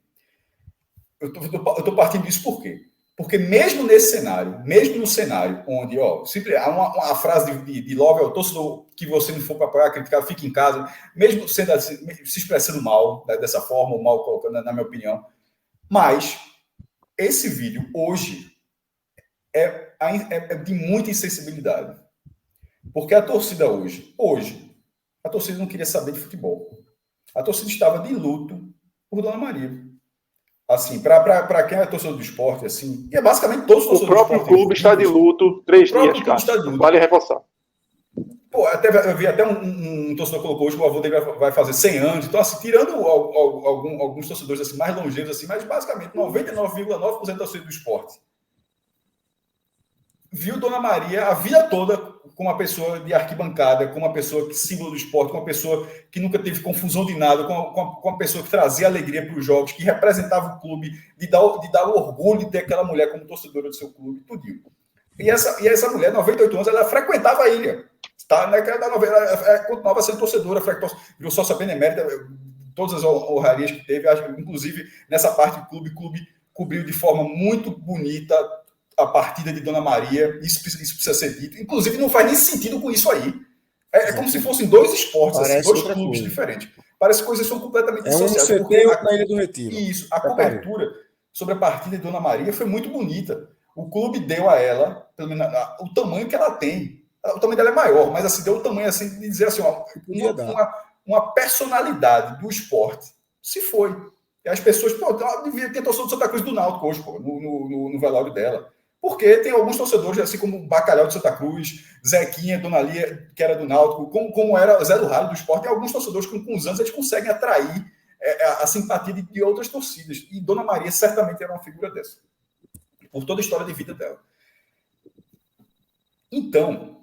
Eu tô partindo disso por quê? Porque mesmo nesse cenário, mesmo no cenário onde, há uma frase de Love ao torcedor que você não for para apoiar, criticar, fique em casa, mesmo sendo assim, se expressando mal, dessa forma, ou mal colocando, na minha opinião. Mas esse vídeo, hoje, é de muita insensibilidade. Porque a torcida hoje, a torcida não queria saber de futebol. A torcida estava de luto por Dona Maria. Assim, para quem é torcedor do esporte, assim, e é basicamente todos os torcedores do esporte. O próprio clube está de luto 3 dias, cara. Vale reforçar. Pô, eu vi até um torcedor colocou hoje que o avô dele vai fazer 100 anos. Então, assim, tirando alguns torcedores assim, mais longevos, assim, mas basicamente 99,9% da torcida do esporte viu Dona Maria a vida toda como uma pessoa de arquibancada, como uma pessoa que símbolo do esporte, como uma pessoa que nunca teve confusão de nada, com uma pessoa que trazia alegria para os jogos, que representava o clube, de dar o orgulho de ter aquela mulher como torcedora do seu clube, tudinho. E essa mulher, 98 anos, ela frequentava a ilha. Tá? Ela continuava sendo torcedora, virou sócia benemérita, todas as honrarias que teve, inclusive nessa parte do clube cobriu de forma muito bonita a partida de Dona Maria, isso precisa ser dito. Inclusive, não faz nem sentido com isso aí. É como se fossem dois esportes, assim, dois clubes diferentes. Parece que coisas são completamente dissociadas. Porque na Ilha do Retiro. Isso, a cobertura sobre a partida de Dona Maria foi muito bonita. O clube deu a ela, pelo menos, o tamanho que ela tem. O tamanho dela é maior, mas assim, deu o tamanho assim, de dizer assim, uma personalidade do esporte se foi. E as pessoas, devia ter torcedor do Santa Cruz do Náutico hoje, no velório dela. Porque tem alguns torcedores, assim como o Bacalhau de Santa Cruz, Zequinha, Dona Lia, que era do Náutico, como era Zé do Rádio do esporte, tem alguns torcedores que com os anos eles conseguem atrair a simpatia de outras torcidas. E Dona Maria certamente era uma figura dessa. Por toda a história de vida dela. Então,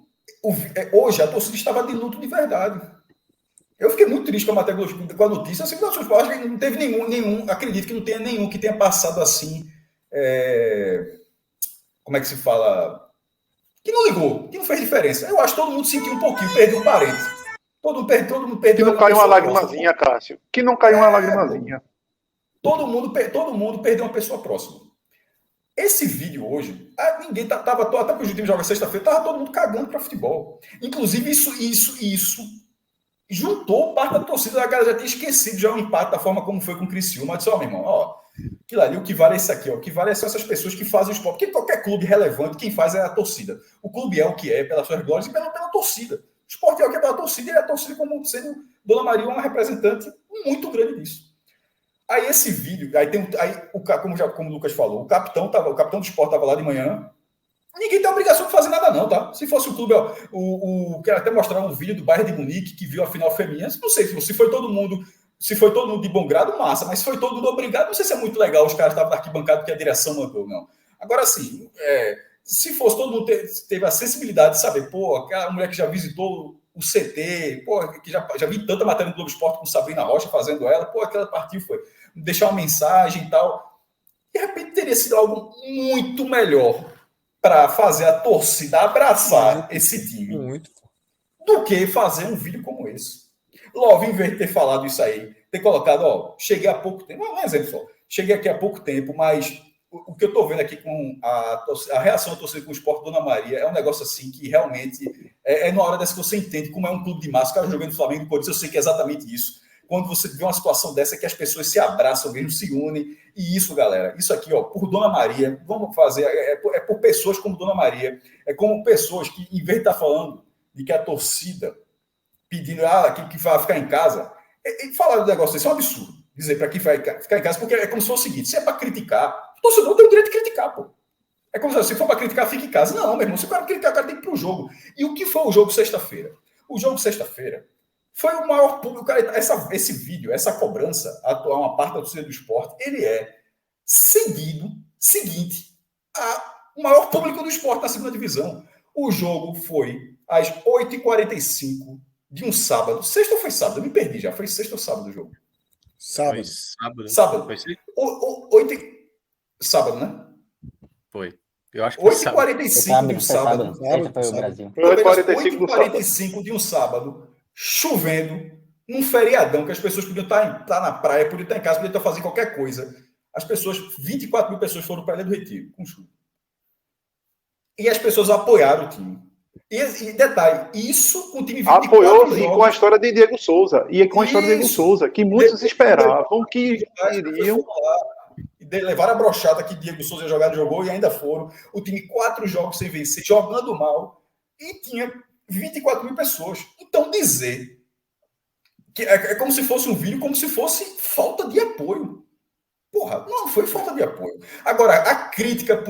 hoje a torcida estava de luto de verdade. Eu fiquei muito triste com a notícia. Assim, acho que não teve nenhum, acredito que não tenha nenhum que tenha passado assim... como é que se fala? Que não ligou, que não fez diferença. Eu acho que todo mundo sentiu um pouquinho, perdeu um parente. Todo mundo perdeu. Que não caiu uma lagrimazinha, Cássio. Que não caiu uma lagrimazinha. Todo mundo perdeu uma pessoa próxima. Esse vídeo hoje, ninguém tava até porque o time joga sexta-feira, tava todo mundo cagando para futebol. Inclusive, isso juntou parte da torcida, a galera já tinha esquecido já o empate da forma como foi com o Criciúma. Disse, meu irmão, aquilo ali, o que vale é isso aqui, o que vale são essas pessoas que fazem o esporte. Porque qualquer clube relevante, quem faz é a torcida. O clube é o que é, pelas suas glórias e pela torcida. O esporte é o que é pela torcida, e a torcida como sendo Dona Maria uma representante muito grande disso. Aí esse vídeo, como o Lucas falou, o capitão do esporte estava lá de manhã. Ninguém tem obrigação de fazer nada, não, tá? Se fosse o clube, quero até mostrar um vídeo do Bayern de Munique que viu a final feminina. Não sei se foi todo mundo de bom grado, massa, mas se foi todo mundo obrigado, não sei se é muito legal os caras estavam na arquibancada porque a direção mandou, não. Agora, sim, se fosse todo mundo teve a sensibilidade de saber, aquela mulher que já visitou o CT, que já vi tanta matéria no Globo Esporte com Sabrina Rocha fazendo ela, aquela partida foi deixar uma mensagem e tal. De repente teria sido algo muito melhor para fazer a torcida abraçar esse time do que fazer um vídeo como esse. Love, em vez de ter falado isso aí, ter colocado, cheguei há pouco tempo, um exemplo só, cheguei aqui há pouco tempo, mas o que eu estou vendo aqui com a reação da torcida com o esporte Dona Maria é um negócio assim que realmente na hora dessa que você entende como é um clube de massa, o cara jogando no Flamengo, eu sei que é exatamente isso. Quando você vê uma situação dessa que as pessoas se abraçam mesmo, se unem, e isso, galera, isso aqui, por Dona Maria, vamos fazer, por pessoas como Dona Maria, é como pessoas que, em vez de estar falando de que a torcida pedindo que vai ficar em casa, falar do negócio desse é um absurdo, dizer para quem vai ficar em casa, porque é como se fosse o seguinte, se é para criticar, o torcedor tem o direito de criticar, pô. É como se for para criticar, fica em casa. Não, meu irmão, se o cara criticar, o cara tem que ir pro jogo. E o que foi o jogo sexta-feira? O jogo sexta-feira foi o maior público. Cara, esse vídeo, essa cobrança, uma parte da torcida do esporte, ele é seguinte o maior público do esporte na segunda divisão. O jogo foi às 8h45 de um sábado. Sexta ou foi sábado? Eu me perdi já. Foi sexta ou sábado o jogo? Sábado. Sábado. Foi sim? Sábado, né? Foi. Eu acho que foi 8h45 de um sábado. Sexta foi o Brasil. 8h45 de um sábado, chovendo, num feriadão, que as pessoas podiam estar na praia, podiam estar em casa, podiam estar fazendo qualquer coisa. As pessoas, 24 mil pessoas foram para a Ilha do Retiro, com chuva. E as pessoas apoiaram o time. E detalhe, isso com o time 24 apoiou jogos, e com a história de Diego Souza. E com a história de Diego Souza, que muitos esperavam que iriam. Levaram a brochada que Diego Souza jogou e ainda foram. O time 4 jogos sem vencer, jogando mal, e tinha 24 mil pessoas. Então dizer que é como se fosse um vídeo, como se fosse falta de apoio. Porra, não foi falta de apoio. Agora, a crítica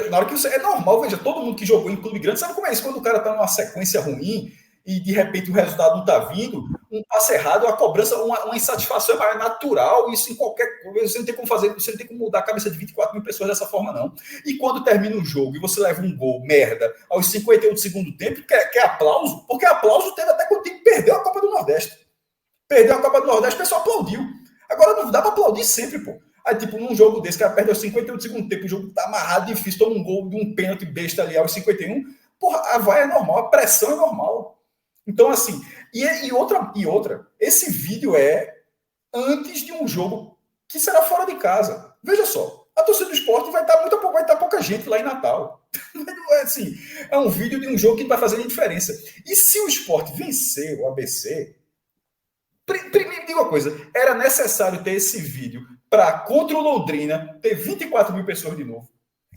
na hora que você. É normal, veja, todo mundo que jogou em clube grande sabe como é isso. Quando o cara tá numa sequência ruim e de repente o resultado não tá vindo, um passe errado, a cobrança, uma insatisfação é natural. Isso em qualquer coisa. Você não tem como fazer, você não tem como mudar a cabeça de 24 mil pessoas dessa forma, não. E quando termina o jogo e você leva um gol, merda, aos 51 do segundo tempo, quer aplauso? Porque aplauso teve até quando o time perdeu a Copa do Nordeste. Perdeu a Copa do Nordeste, o pessoal aplaudiu. Agora não dá pra aplaudir sempre, pô. Aí, tipo, num jogo desse, o cara perde aos 51 do segundo tempo, o jogo tá amarrado, difícil, toma um gol de um pênalti besta ali aos 51. Porra, a vai é normal, a pressão é normal. Então, assim, e outra, esse vídeo é antes de um jogo que será fora de casa. Veja só, a torcida do esporte vai estar pouca gente lá em Natal. Assim, é um vídeo de um jogo que não vai fazer nem diferença. E se o esporte vencer o ABC... Primeiro, diga uma coisa, era necessário ter esse vídeo para, contra o Londrina, ter 24 mil pessoas de novo?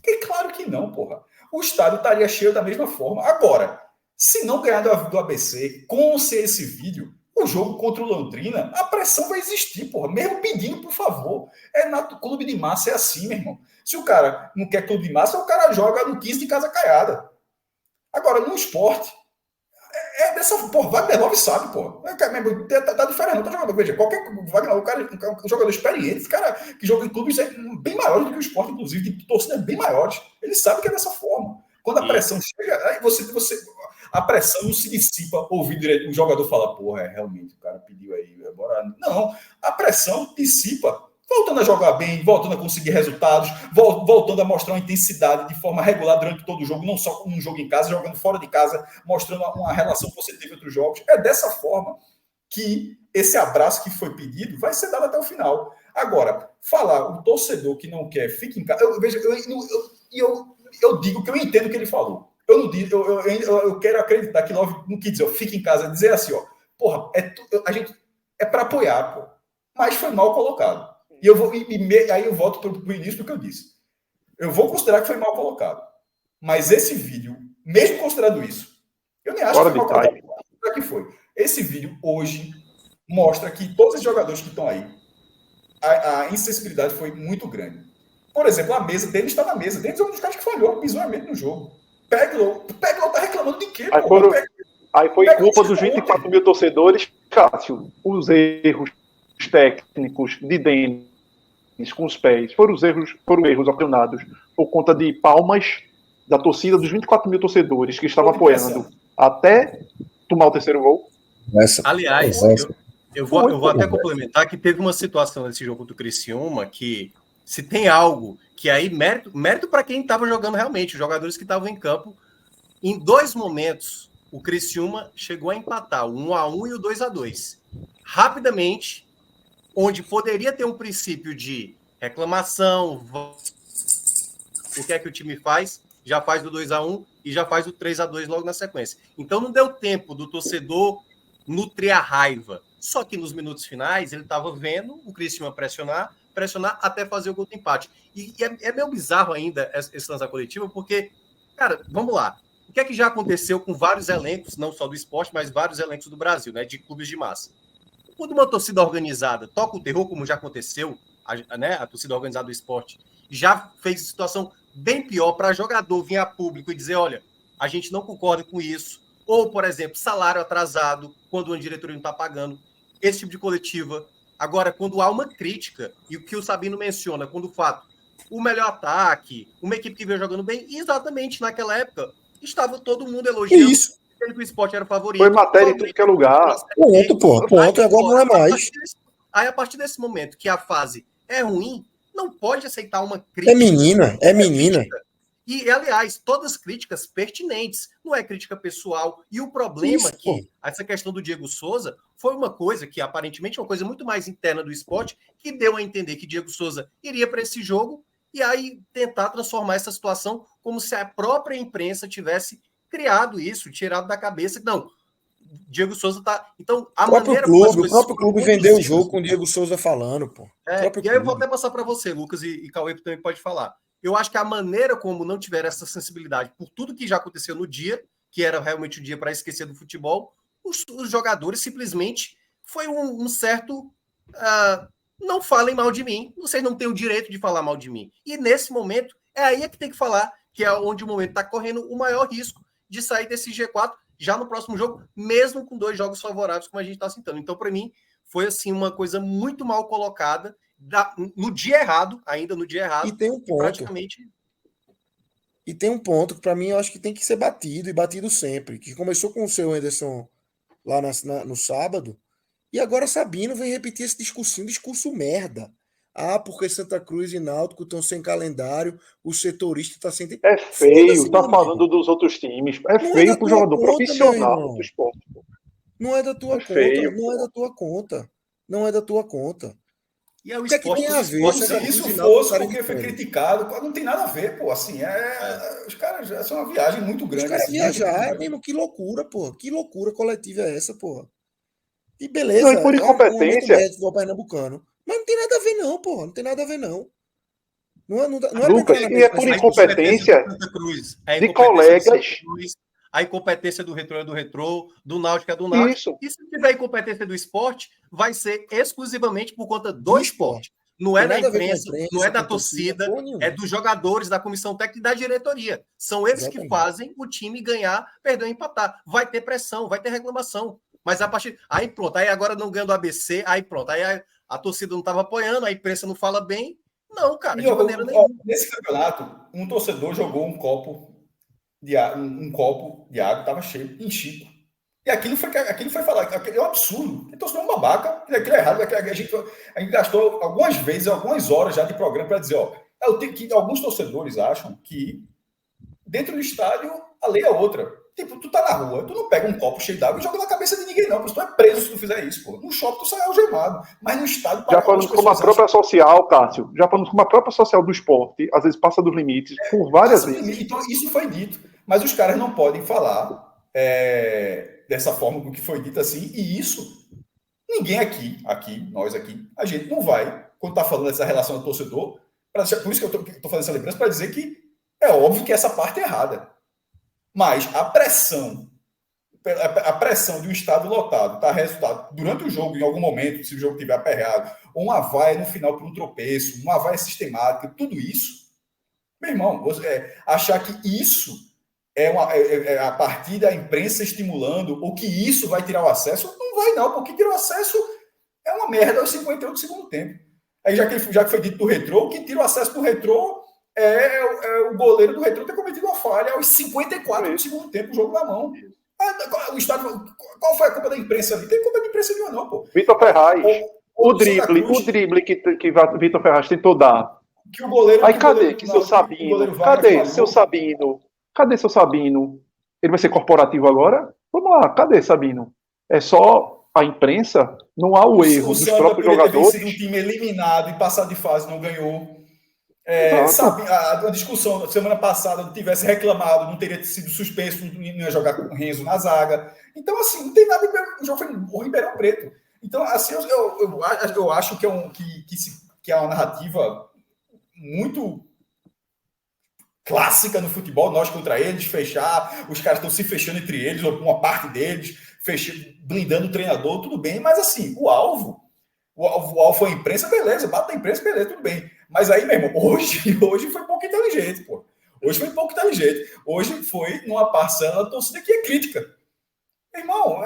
E claro que não, porra. O estádio estaria cheio da mesma forma. Agora, se não ganhar do ABC, com ser esse vídeo, o jogo contra o Londrina, a pressão vai existir, porra. Mesmo pedindo, por favor. Clube de massa é assim, meu irmão. Se o cara não quer clube de massa, o cara joga no 15 de casa caiada. Agora, no esporte, dessa porra, Wagner Love sabe, pô. Tá diferente, não tá jogando. Veja, o cara é um jogador experiente, esse cara que joga em clubes bem maiores do que o esporte, inclusive, de torcidas bem maiores. Ele sabe que é dessa forma. Quando a pressão chega, aí a pressão não se dissipa ouvir direito. O jogador fala, porra, realmente, o cara pediu aí, agora. Não, a pressão dissipa. Voltando a jogar bem, voltando a conseguir resultados, voltando a mostrar uma intensidade de forma regular durante todo o jogo, não só um jogo em casa, jogando fora de casa, mostrando uma relação que você teve entre os jogos. É dessa forma que esse abraço que foi pedido vai ser dado até o final. Agora, falar o torcedor que não quer, fica em casa. Eu digo que eu entendo o que ele falou. Eu não digo, eu quero acreditar que Love não quis dizer, fica em casa, dizer assim, ó, porra, a gente é para apoiar, pô, mas foi mal colocado. Aí eu volto para o início do que eu disse. Eu vou considerar que foi mal colocado. Mas esse vídeo, mesmo considerando isso, eu nem acho que foi mal colocado. Que foi. Esse vídeo hoje mostra que todos os jogadores que estão aí, a insensibilidade foi muito grande. Por exemplo, a mesa deles está na mesa. Deles é um dos caras que falhou bizonhamente no jogo. Peglo tá reclamando de quê? Aí foi culpa dos 24 mil torcedores, Cássio. Os erros técnicos de Denis com os pés foram erros ocasionados por conta de palmas da torcida dos 24 mil torcedores que estavam apoiando até tomar o terceiro gol. Aliás, eu vou até complementar que teve uma situação nesse jogo do Criciúma que, se tem algo que aí, mérito para quem estava jogando realmente, os jogadores que estavam em campo, em 2 momentos, o Criciúma chegou a empatar o 1-1 e o 2-2. Rapidamente, onde poderia ter um princípio de reclamação, o que é que o time faz? Já faz do 2-1 e já faz do 3-2 logo na sequência. Então não deu tempo do torcedor nutrir a raiva. Só que nos minutos finais ele estava vendo o Criciúma pressionar até fazer o gol do empate. E é meio bizarro ainda esse lance da coletiva, porque, cara, vamos lá. O que é que já aconteceu com vários elencos, não só do esporte, mas vários elencos do Brasil, né, de clubes de massa? Quando uma torcida organizada toca o terror, como já aconteceu, a torcida organizada do esporte já fez situação bem pior para jogador vir a público e dizer, olha, a gente não concorda com isso. Ou, por exemplo, salário atrasado, quando uma diretoria não está pagando. Esse tipo de coletiva. Agora, quando há uma crítica, e o que o Sabino menciona, quando o fato, o melhor ataque, uma equipe que veio jogando bem, exatamente naquela época, estava todo mundo elogiando Isso. que o esporte era o favorito. Foi matéria em tudo que é lugar. Ponto, pô. Ponto. Agora não é mais. Aí, a partir desse momento que a fase é ruim, não pode aceitar uma crítica. É menina, é menina. E, aliás, todas críticas pertinentes, não é crítica pessoal. E o problema é que essa questão do Diego Souza foi uma coisa que, aparentemente, é uma coisa muito mais interna do esporte, que deu a entender que Diego Souza iria para esse jogo e aí tentar transformar essa situação como se a própria imprensa tivesse criado isso, tirado da cabeça. Não, Diego Souza tá. Então, a o próprio maneira clube, o próprio clube vendeu o jogo com o Diego Souza falando, pô. E aí eu vou até passar para você, Lucas, e Cauê também pode falar. Eu acho que a maneira como não tiveram essa sensibilidade por tudo que já aconteceu no dia, que era realmente o dia para esquecer do futebol, os jogadores simplesmente foi um certo. Não falem mal de mim, vocês não têm o direito de falar mal de mim. E nesse momento, é aí que tem que falar, que é onde o momento está correndo o maior risco de sair desse G4 já no próximo jogo, mesmo com 2 jogos favoráveis, como a gente está citando. Então, para mim, foi assim uma coisa muito mal colocada, no dia errado, ainda no dia errado. E tem um ponto. Praticamente. E tem um ponto que, para mim, eu acho que tem que ser batido, e batido sempre. Que começou com o seu Anderson lá no sábado, e agora Sabino vem repetir esse discurso merda. Porque Santa Cruz e Náutico estão sem calendário, o setorista está sem... É feio, tá falando dos outros times. É feio pro jogador profissional do esporte. Não é da tua conta, feio, não é da tua conta. Não é da tua conta. E é o que é que tem a ver? Se isso fosse porque foi criticado, não tem nada a ver, pô. Assim, os caras já são uma viagem muito grande. Os caras assim, viajar, mesmo, que loucura, pô. Que loucura coletiva é essa, pô? E beleza. Não, e por incompetência. Do pernambucano. Mas não tem nada a ver, não, pô. Não tem nada a ver, não. Não é Lucas, e é por incompetência de colegas. A incompetência do Retrô é do Retrô, do Náutico é do Náutico. Isso. E se tiver incompetência do esporte, vai ser exclusivamente por conta do esporte. Não é da imprensa, não é da torcida, é dos jogadores, da comissão técnica e da diretoria. São eles que fazem o time ganhar, perder ou empatar. Vai ter pressão, vai ter reclamação. Mas a partir... Aí pronto, aí agora não ganhando o ABC, aí pronto. Aí a torcida não estava apoiando, a imprensa não fala bem. Não, cara, de maneira nenhuma. Nesse campeonato, um torcedor jogou um copo de água, estava cheio, em Chico. E aquilo foi falar, aquilo é um absurdo. Então, é um babaca, aquilo é errado. A gente gastou algumas vezes, algumas horas já de programa para dizer, que alguns torcedores acham que dentro do estádio a lei é outra. Tipo, tu tá na rua, tu não pega um copo cheio d'água e joga na cabeça de ninguém, não. Porque tu é preso se tu fizer isso, pô. No shopping tu sai algemado. Mas no estádio... Já falamos como a própria social, Cássio, já falamos como a própria social do esporte, às vezes passa dos limites, por várias vezes. Então, isso foi dito. Mas os caras não podem falar dessa forma com que foi dito assim. E isso, ninguém nós aqui, a gente não vai, quando tá falando dessa relação do torcedor, por isso que eu tô fazendo essa lembrança, para dizer que é óbvio que essa parte é errada. Mas a pressão de um estádio lotado, tá resultado durante o jogo, em algum momento, se o jogo tiver aperreado, ou uma vaia no final por um tropeço, uma vaia sistemática, tudo isso, meu irmão, achar que isso é a partir da imprensa estimulando, ou que isso vai tirar o acesso, não vai não, porque tirar o acesso é uma merda aos 58 do segundo tempo. Aí já que foi dito do Retrô, o que tira o acesso do Retrô é o goleiro do Retrô ter cometido uma falha aos 54 do segundo tempo, o jogo na mão. O estádio, qual foi a culpa da imprensa ali? Não tem culpa da imprensa nenhuma, não, pô. Vitor Ferraz. O drible que Vitor Ferraz tentou dar. Que o goleiro. Aí cadê seu Sabino? Cadê seu Sabino? Ele vai ser corporativo agora? Vamos lá, cadê Sabino? É só a imprensa? Não há o erro dos próprios jogadores. Ter sido um time eliminado e passar de fase não ganhou. A discussão semana passada não tivesse reclamado, não teria sido suspenso, não ia jogar com o Renzo na zaga. Então, assim, não tem nada. O jogo foi o Ribeirão Preto. Então, assim, eu acho que é uma narrativa muito clássica no futebol, nós contra eles, fechar, os caras estão se fechando entre eles, ou uma parte deles, blindando o treinador, tudo bem, mas assim, o alvo foi a imprensa, beleza, bate a imprensa, beleza, tudo bem. Mas aí, meu irmão, hoje foi pouco inteligente, pô. Hoje foi pouco inteligente. Hoje foi numa parcela da torcida que é crítica. Meu irmão,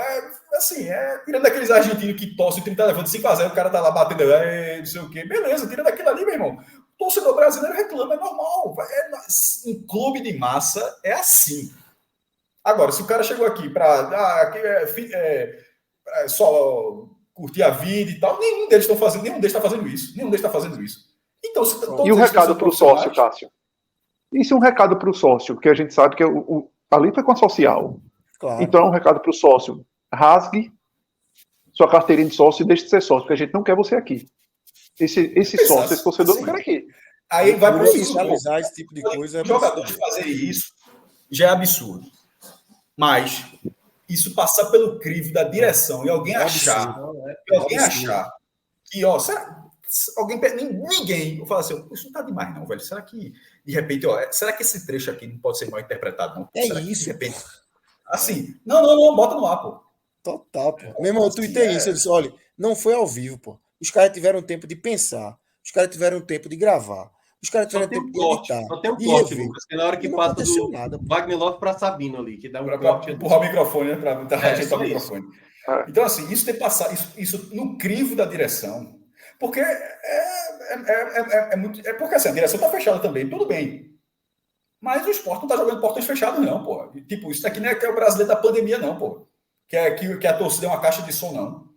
tirando aqueles argentinos que torcem, o time tá levando 5-0, o cara tá lá batendo, não sei o quê. Beleza, tira daquilo ali, meu irmão. O torcedor brasileiro reclama, é normal. Um clube de massa é assim. Agora, se o cara chegou aqui para aqui só curtir a vida e tal, nenhum deles está fazendo isso. Então, e o recado para o sócio, Cássio? Isso é um recado para o sócio, porque a gente sabe que ali foi com a social. Claro. Então é um recado para o sócio. Rasgue sua carteirinha de sócio e deixe de ser sócio, porque a gente não quer você aqui. Esse sócio, esse torcedor não quer aqui. Aí vai para oficializar esse tipo de coisa. O jogador fazer isso já é absurdo. Mas isso passar pelo crivo da direção e alguém achar que, será, ninguém, eu falo assim, isso não tá demais não, velho. Será que, de repente, será que esse trecho aqui não pode ser mal interpretado, não? É será isso. Que, de repente, assim, não, bota no ar, pô. Total, pô. Meu irmão, eu tuitei isso, eu disse, olha, não foi ao vivo, pô. Os caras tiveram tempo de pensar, os caras tiveram tempo de gravar, os caras tiveram tempo de editar. Só tem um corte, Lucas, que na hora que passa do nada, Wagner Love para Sabino ali, que dá um corte. Empurrar o microfone, né? Para ajeitar o microfone. É. Então, assim, isso tem que passar, isso no crivo da direção, porque muito. É porque assim, a direção tá fechada também, tudo bem. Mas o esporte não tá jogando portões fechados, não, pô. Tipo, isso daqui não é que é o brasileiro da pandemia, não, pô. Que a torcida é uma caixa de som, não.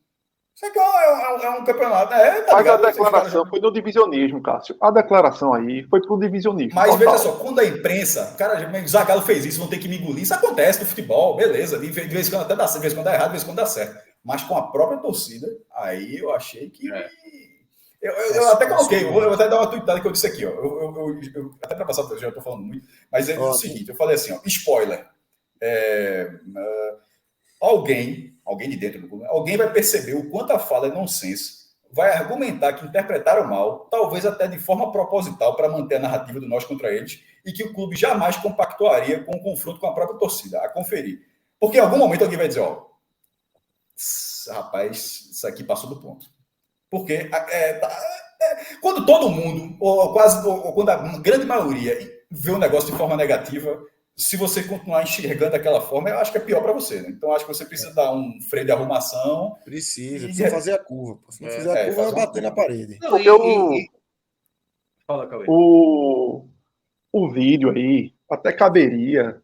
Isso aqui é um campeonato. Mas a declaração foi do divisionismo, Cássio. A declaração aí foi pro divisionismo. Mas veja só, quando a imprensa, o Zagallo fez isso, vão ter que me engolir. Isso acontece no futebol, beleza. De vez em quando até dá certo, de vez em quando dá errado, de vez em quando dá certo. Mas com a própria torcida, aí eu achei que. Eu até coloquei, eu vou até dar uma tweetada que eu disse aqui, ó. Eu até para passar, eu já estou falando muito, mas é o seguinte, eu falei assim, ó, spoiler. Alguém de dentro do clube, alguém vai perceber o quanto a fala é nonsense, vai argumentar que interpretaram mal, talvez até de forma proposital para manter a narrativa do nós contra eles, e que o clube jamais compactuaria com o confronto com a própria torcida, a conferir. Porque em algum momento alguém vai dizer, rapaz, isso aqui passou do ponto. Porque quando todo mundo, ou quando a grande maioria vê o negócio de forma negativa, se você continuar enxergando daquela forma, eu acho que é pior para você. Né? Então, acho que você precisa dar um freio de arrumação. Precisa fazer a curva. Se não fizer a curva, vai bater na parede. Não, Fala, Cauê. O vídeo aí até caberia.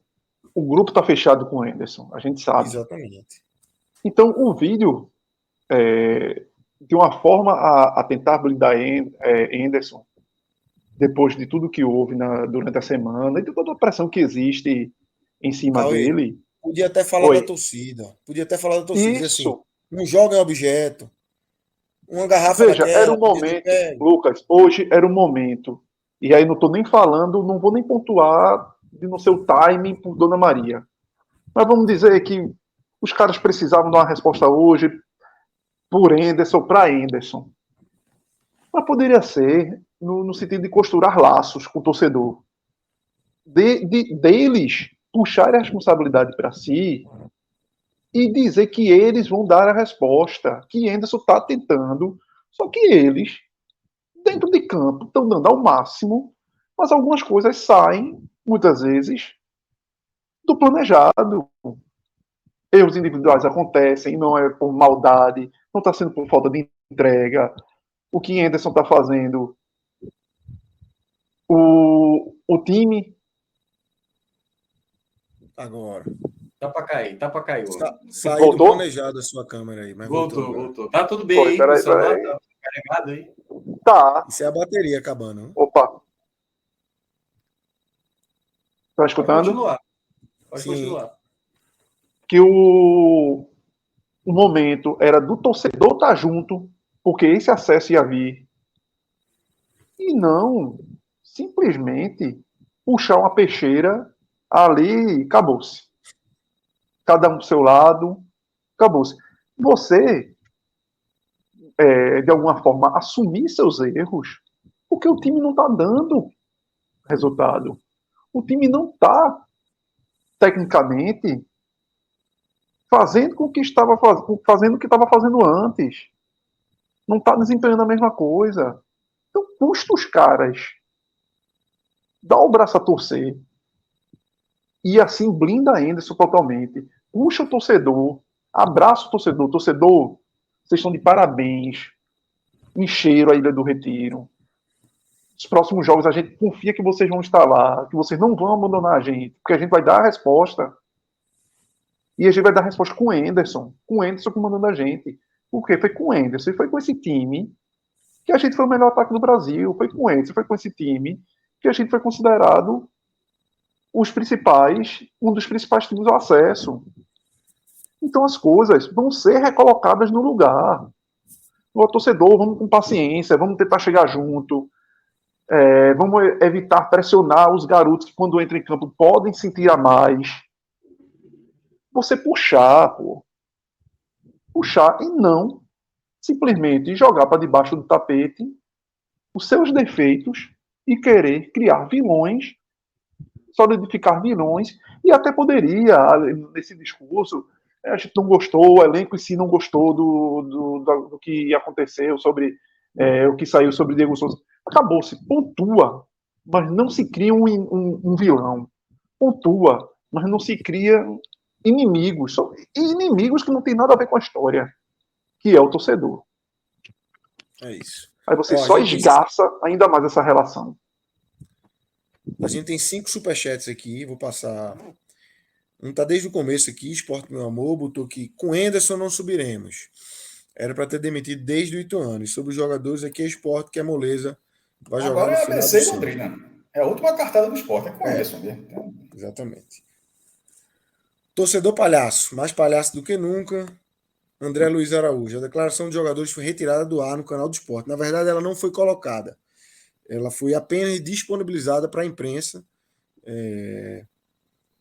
O grupo tá fechado com o Anderson, a gente sabe. Exatamente. Então, o vídeo, de uma forma a tentar blindar Anderson, depois de tudo que houve durante a semana e de toda a pressão que existe em cima dele. Podia até falar da torcida. Dizer assim, não joga em objeto. Uma garrafa Veja, era um momento, Lucas, hoje era um momento. E aí não estou nem falando, não vou nem pontuar no seu timing por Dona Maria. Mas vamos dizer que os caras precisavam dar uma resposta hoje por Anderson, para Anderson. Mas poderia ser no sentido de costurar laços com o torcedor. Deles puxarem a responsabilidade para si e dizer que eles vão dar a resposta, que Anderson está tentando, só que eles, dentro de campo, estão dando ao máximo, mas algumas coisas saem, muitas vezes, do planejado. Erros individuais acontecem, não é por maldade, não está sendo por falta de entrega. O que Anderson está fazendo, o time. Agora. Tá para cair. Saiu planejado a sua câmera aí. Mas voltou. Tá tudo bem aí? Peraí. Tá carregado aí? Tá. Isso é a bateria acabando. Né? Opa. Tá escutando? Pode continuar. Que o momento era do torcedor estar junto, porque esse acesso ia vir. E não simplesmente puxar uma peixeira ali e acabou-se. Cada um do seu lado, acabou-se. Você, de alguma forma, assumir seus erros, porque o time não está dando resultado. O time não está, tecnicamente, fazendo o que estava fazendo antes. Não está desempenhando a mesma coisa. Então, custa os caras, dá o braço a torcer e assim blinda Anderson totalmente. Puxa o torcedor, abraça o torcedor. Torcedor, vocês estão de parabéns. Encheram a Ilha do Retiro. Os próximos jogos a gente confia que vocês vão estar lá, que vocês não vão abandonar a gente, porque a gente vai dar a resposta. E a gente vai dar a resposta com o Anderson comandando a gente. Por quê? Foi com o Anderson e foi com esse time que a gente foi o melhor ataque do Brasil. Foi com o Anderson, foi com esse time que a gente foi considerado um dos principais times do acesso. Então as coisas vão ser recolocadas no lugar. O torcedor, vamos com paciência, vamos tentar chegar junto, vamos evitar pressionar os garotos que quando entram em campo podem sentir a mais. Você puxar e não simplesmente jogar para debaixo do tapete os seus defeitos e querer criar vilões, solidificar vilões, e até poderia, nesse discurso, a gente não gostou, o elenco em si não gostou do que aconteceu sobre o que saiu sobre Diego Souza. Acabou-se, pontua, mas não se cria um vilão. Pontua, mas não se cria inimigos. Inimigos que não tem nada a ver com a história, que é o torcedor. É isso. Aí você só esgarça ainda mais essa relação. A gente tem 5 superchats aqui, vou passar. Um tá desde o começo aqui, Esporte Meu Amor, botou aqui, com Anderson não subiremos. Era para ter demitido desde o Ituano. E sobre os jogadores aqui é Esporte, que é moleza. Vai jogar Agora no é final ABC do e ciclo. Londrina. É a última cartada do Sport, é com Anderson mesmo. Então, Exatamente. Torcedor palhaço, mais palhaço do que nunca. André Luiz Araújo. A declaração de jogadores foi retirada do ar no canal do Esporte. Na verdade, ela não foi colocada. Ela foi apenas disponibilizada para a imprensa.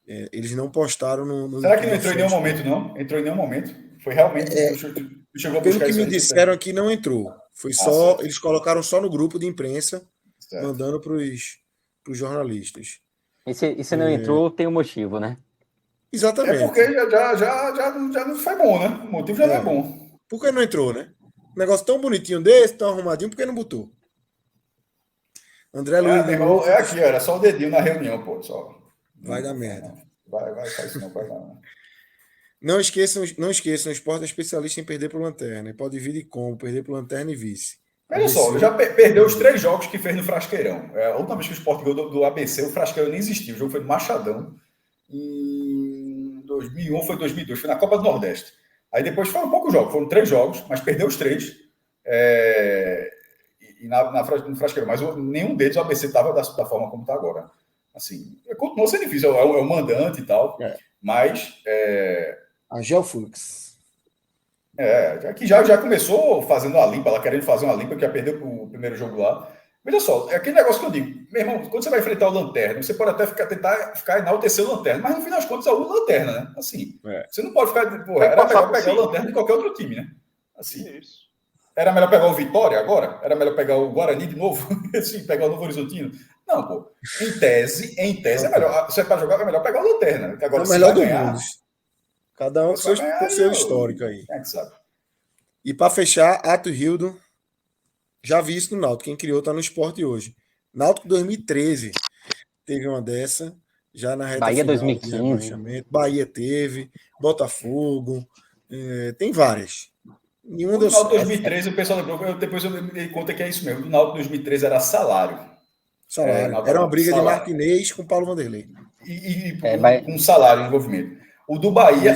Eles não postaram no será que não YouTube entrou em nenhum oficial. momento, não? Entrou em nenhum momento? Foi realmente. Tu chegou a Pelo buscar que isso me aí? disseram aqui, não entrou. Foi só. certo. Eles colocaram só no grupo de imprensa, Certo. mandando para os jornalistas. E se não entrou, tem um motivo, né? Exatamente. É porque já não foi bom, né? O motivo já não é bom. Por que não entrou, né? Um negócio tão bonitinho desse, tão arrumadinho, por que não botou? André Luiz de novo. Aqui, ó, era só o dedinho na reunião, pô. Só. Vai dar merda. Vai, faz isso não, vai dar. Não esqueçam, o Sport é especialista em perder pro Lanterna. E pode vir de como, perder pro Lanterna e vice. Olha só, já perdeu os 3 jogos que fez no Frasqueirão. A última vez que o Sport ganhou do ABC, o Frasqueirão nem existiu. O jogo foi do Machadão. Em 2001, foi 2002. Foi na Copa do Nordeste. Aí depois foram poucos jogos. Foram 3 jogos, mas perdeu os 3. E no Frasqueirão. Mas nenhum deles o ABC estava da forma como está agora. Assim, continuou sendo difícil. É o mandante e tal. Mas... A Gelflux. Que já começou fazendo a limpa, ela querendo fazer uma limpa, que já perdeu o primeiro jogo lá. Veja só, é aquele negócio que eu digo, meu irmão, quando você vai enfrentar o Lanterna, você pode até tentar ficar enaltecer o Lanterna, mas no fim das contas é o Lanterna, né? Assim, você não pode ficar. Porra, era melhor pegar o Lanterna de qualquer outro time, né? Assim, Isso. era melhor pegar o Vitória agora? Era melhor pegar o Guarani de novo? Assim, pegar o Novo Horizontino? Não, pô. Em tese é melhor. Você para jogar, é melhor pegar o Lanterna. Que agora, é o melhor do ganhar, mundo. Cada um com seu histórico aí. Quem é que sabe? E para fechar, Ato Hildo. Já vi isso no Náutico. Quem criou tá no Esporte hoje. Náutico 2013 teve uma dessa. Já na reta Bahia final 2015. Bahia teve. Botafogo. Tem várias. Nenhuma Do Náutico 2013, o pessoal lembrou. Depois eu me dei conta que é isso mesmo. Do Náutico 2013 era salário. Era uma briga de Martinez com Paulo Vanderlei. Com salário, envolvimento. O do Bahia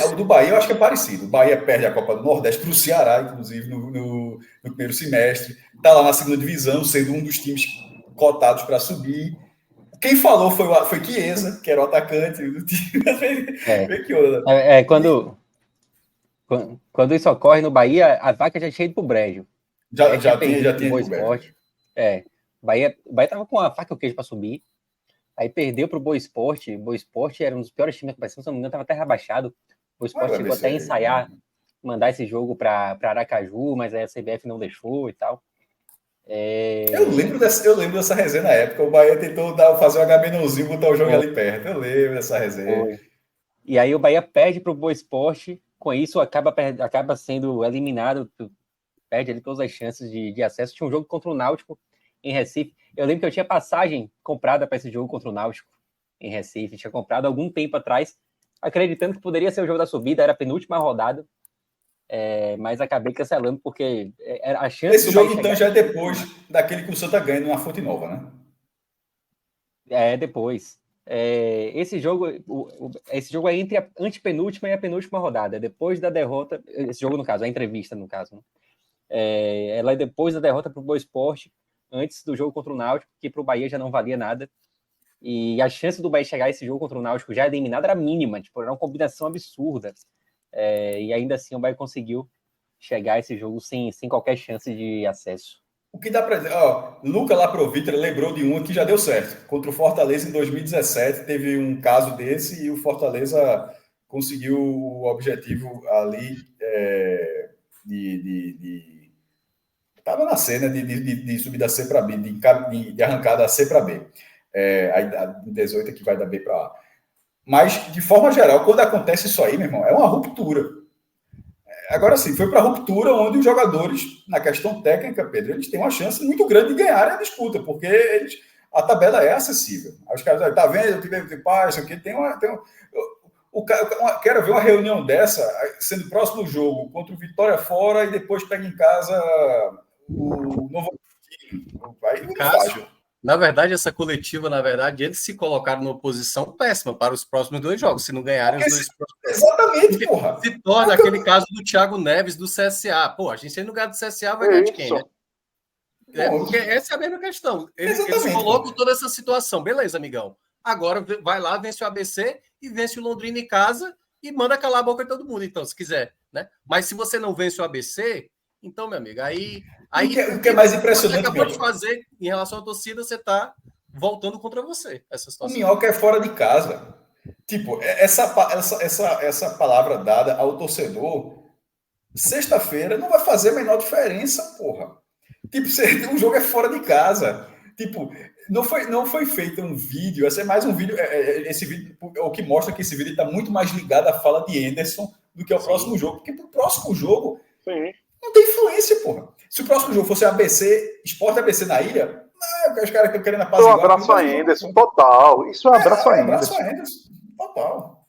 eu acho que é parecido. O Bahia perde a Copa do Nordeste para o Ceará, inclusive, no primeiro semestre. Está lá na segunda divisão, sendo um dos times cotados para subir. Quem falou foi Chiesa, que era o atacante do time. Quando isso ocorre no Bahia, a vaca já tinha ido pro brejo. Já tinha Boa Esporte. Bahia tava com a faca e o queijo para subir. Aí perdeu pro Boa Esporte. Boa Esporte era um dos piores times que apareceu, se não me engano, estava até rebaixado. O Boa Esporte chegou até a ensaiar, mandar esse jogo para Aracaju, mas aí a CBF não deixou e tal. Eu lembro dessa resenha na época. O Bahia tentou fazer um HB-nozinho, botar o jogo ali perto. Eu lembro dessa resenha. E aí o Bahia perde pro Boa Esporte. Com isso, acaba sendo eliminado. Perde ali todas as chances de acesso. Tinha um jogo contra o Náutico em Recife. Eu lembro que eu tinha passagem comprada para esse jogo contra o Náutico em Recife. Tinha comprado algum tempo atrás, acreditando que poderia ser o jogo da subida, era a penúltima rodada. Mas acabei cancelando porque a chance. Esse jogo, então, já é depois daquele que o Santa ganha na Fonte Nova, né? Depois. Esse jogo é entre a antepenúltima e a penúltima rodada. Depois da derrota. Esse jogo, no caso, a entrevista, no caso. Né? Ela é depois da derrota para o Boa Esporte, antes do jogo contra o Náutico, que para o Bahia já não valia nada. E a chance do Bahia chegar a esse jogo contra o Náutico já eliminado era mínima. Tipo, era uma combinação absurda. E ainda assim o Bahia conseguiu chegar a esse jogo sem qualquer chance de acesso. O que dá para dizer? Luca Laprovitra lembrou de uma que já deu certo. Contra o Fortaleza em 2017, teve um caso desse e o Fortaleza conseguiu o objetivo ali estava na cena de subir da C para B, de arrancar da C para B. A 18 que vai da B para A. Mas, de forma geral, quando acontece isso aí, meu irmão, é uma ruptura. Agora sim, foi para a ruptura onde os jogadores, na questão técnica, Pedro, eles têm uma chance muito grande de ganhar a disputa, porque a tabela é acessível. Aí os caras, tá vendo? Isso aqui quero ver uma reunião dessa, sendo o próximo jogo contra o Vitória fora e depois pega em casa o Novo. Aí não faz. Na verdade, essa coletiva, eles se colocaram numa posição péssima para os próximos 2 jogos, se não ganharem os 2 próximos. Exatamente, porra. Se torna aquele caso do Thiago Neves, do CSA. Pô, a gente sendo no lugar do CSA vai ganhar de quem, né? Porque essa é a mesma questão. Eles colocam toda essa situação. Beleza, amigão. Agora vai lá, vence o ABC e vence o Londrina em casa e manda calar a boca de todo mundo, então, se quiser, né? Mas se você não vence o ABC, então, meu amigo, aí o que é mais impressionante, você acabou de fazer em relação à torcida, você está voltando contra você, essa situação. O Minhoca é fora de casa. Tipo, essa palavra dada ao torcedor, sexta-feira não vai fazer a menor diferença, porra. Tipo, o jogo é fora de casa. Tipo, não foi feito um vídeo, esse é mais um vídeo, esse vídeo, o que mostra que esse vídeo está muito mais ligado à fala de Anderson do que ao próximo jogo, porque pro próximo jogo não tem influência, porra. Se o próximo jogo fosse ABC, Sport ABC na ilha, os caras estão querendo apaziguar. Isso é um abraço a Anderson, total. Isso é um abraço a Anderson. Total.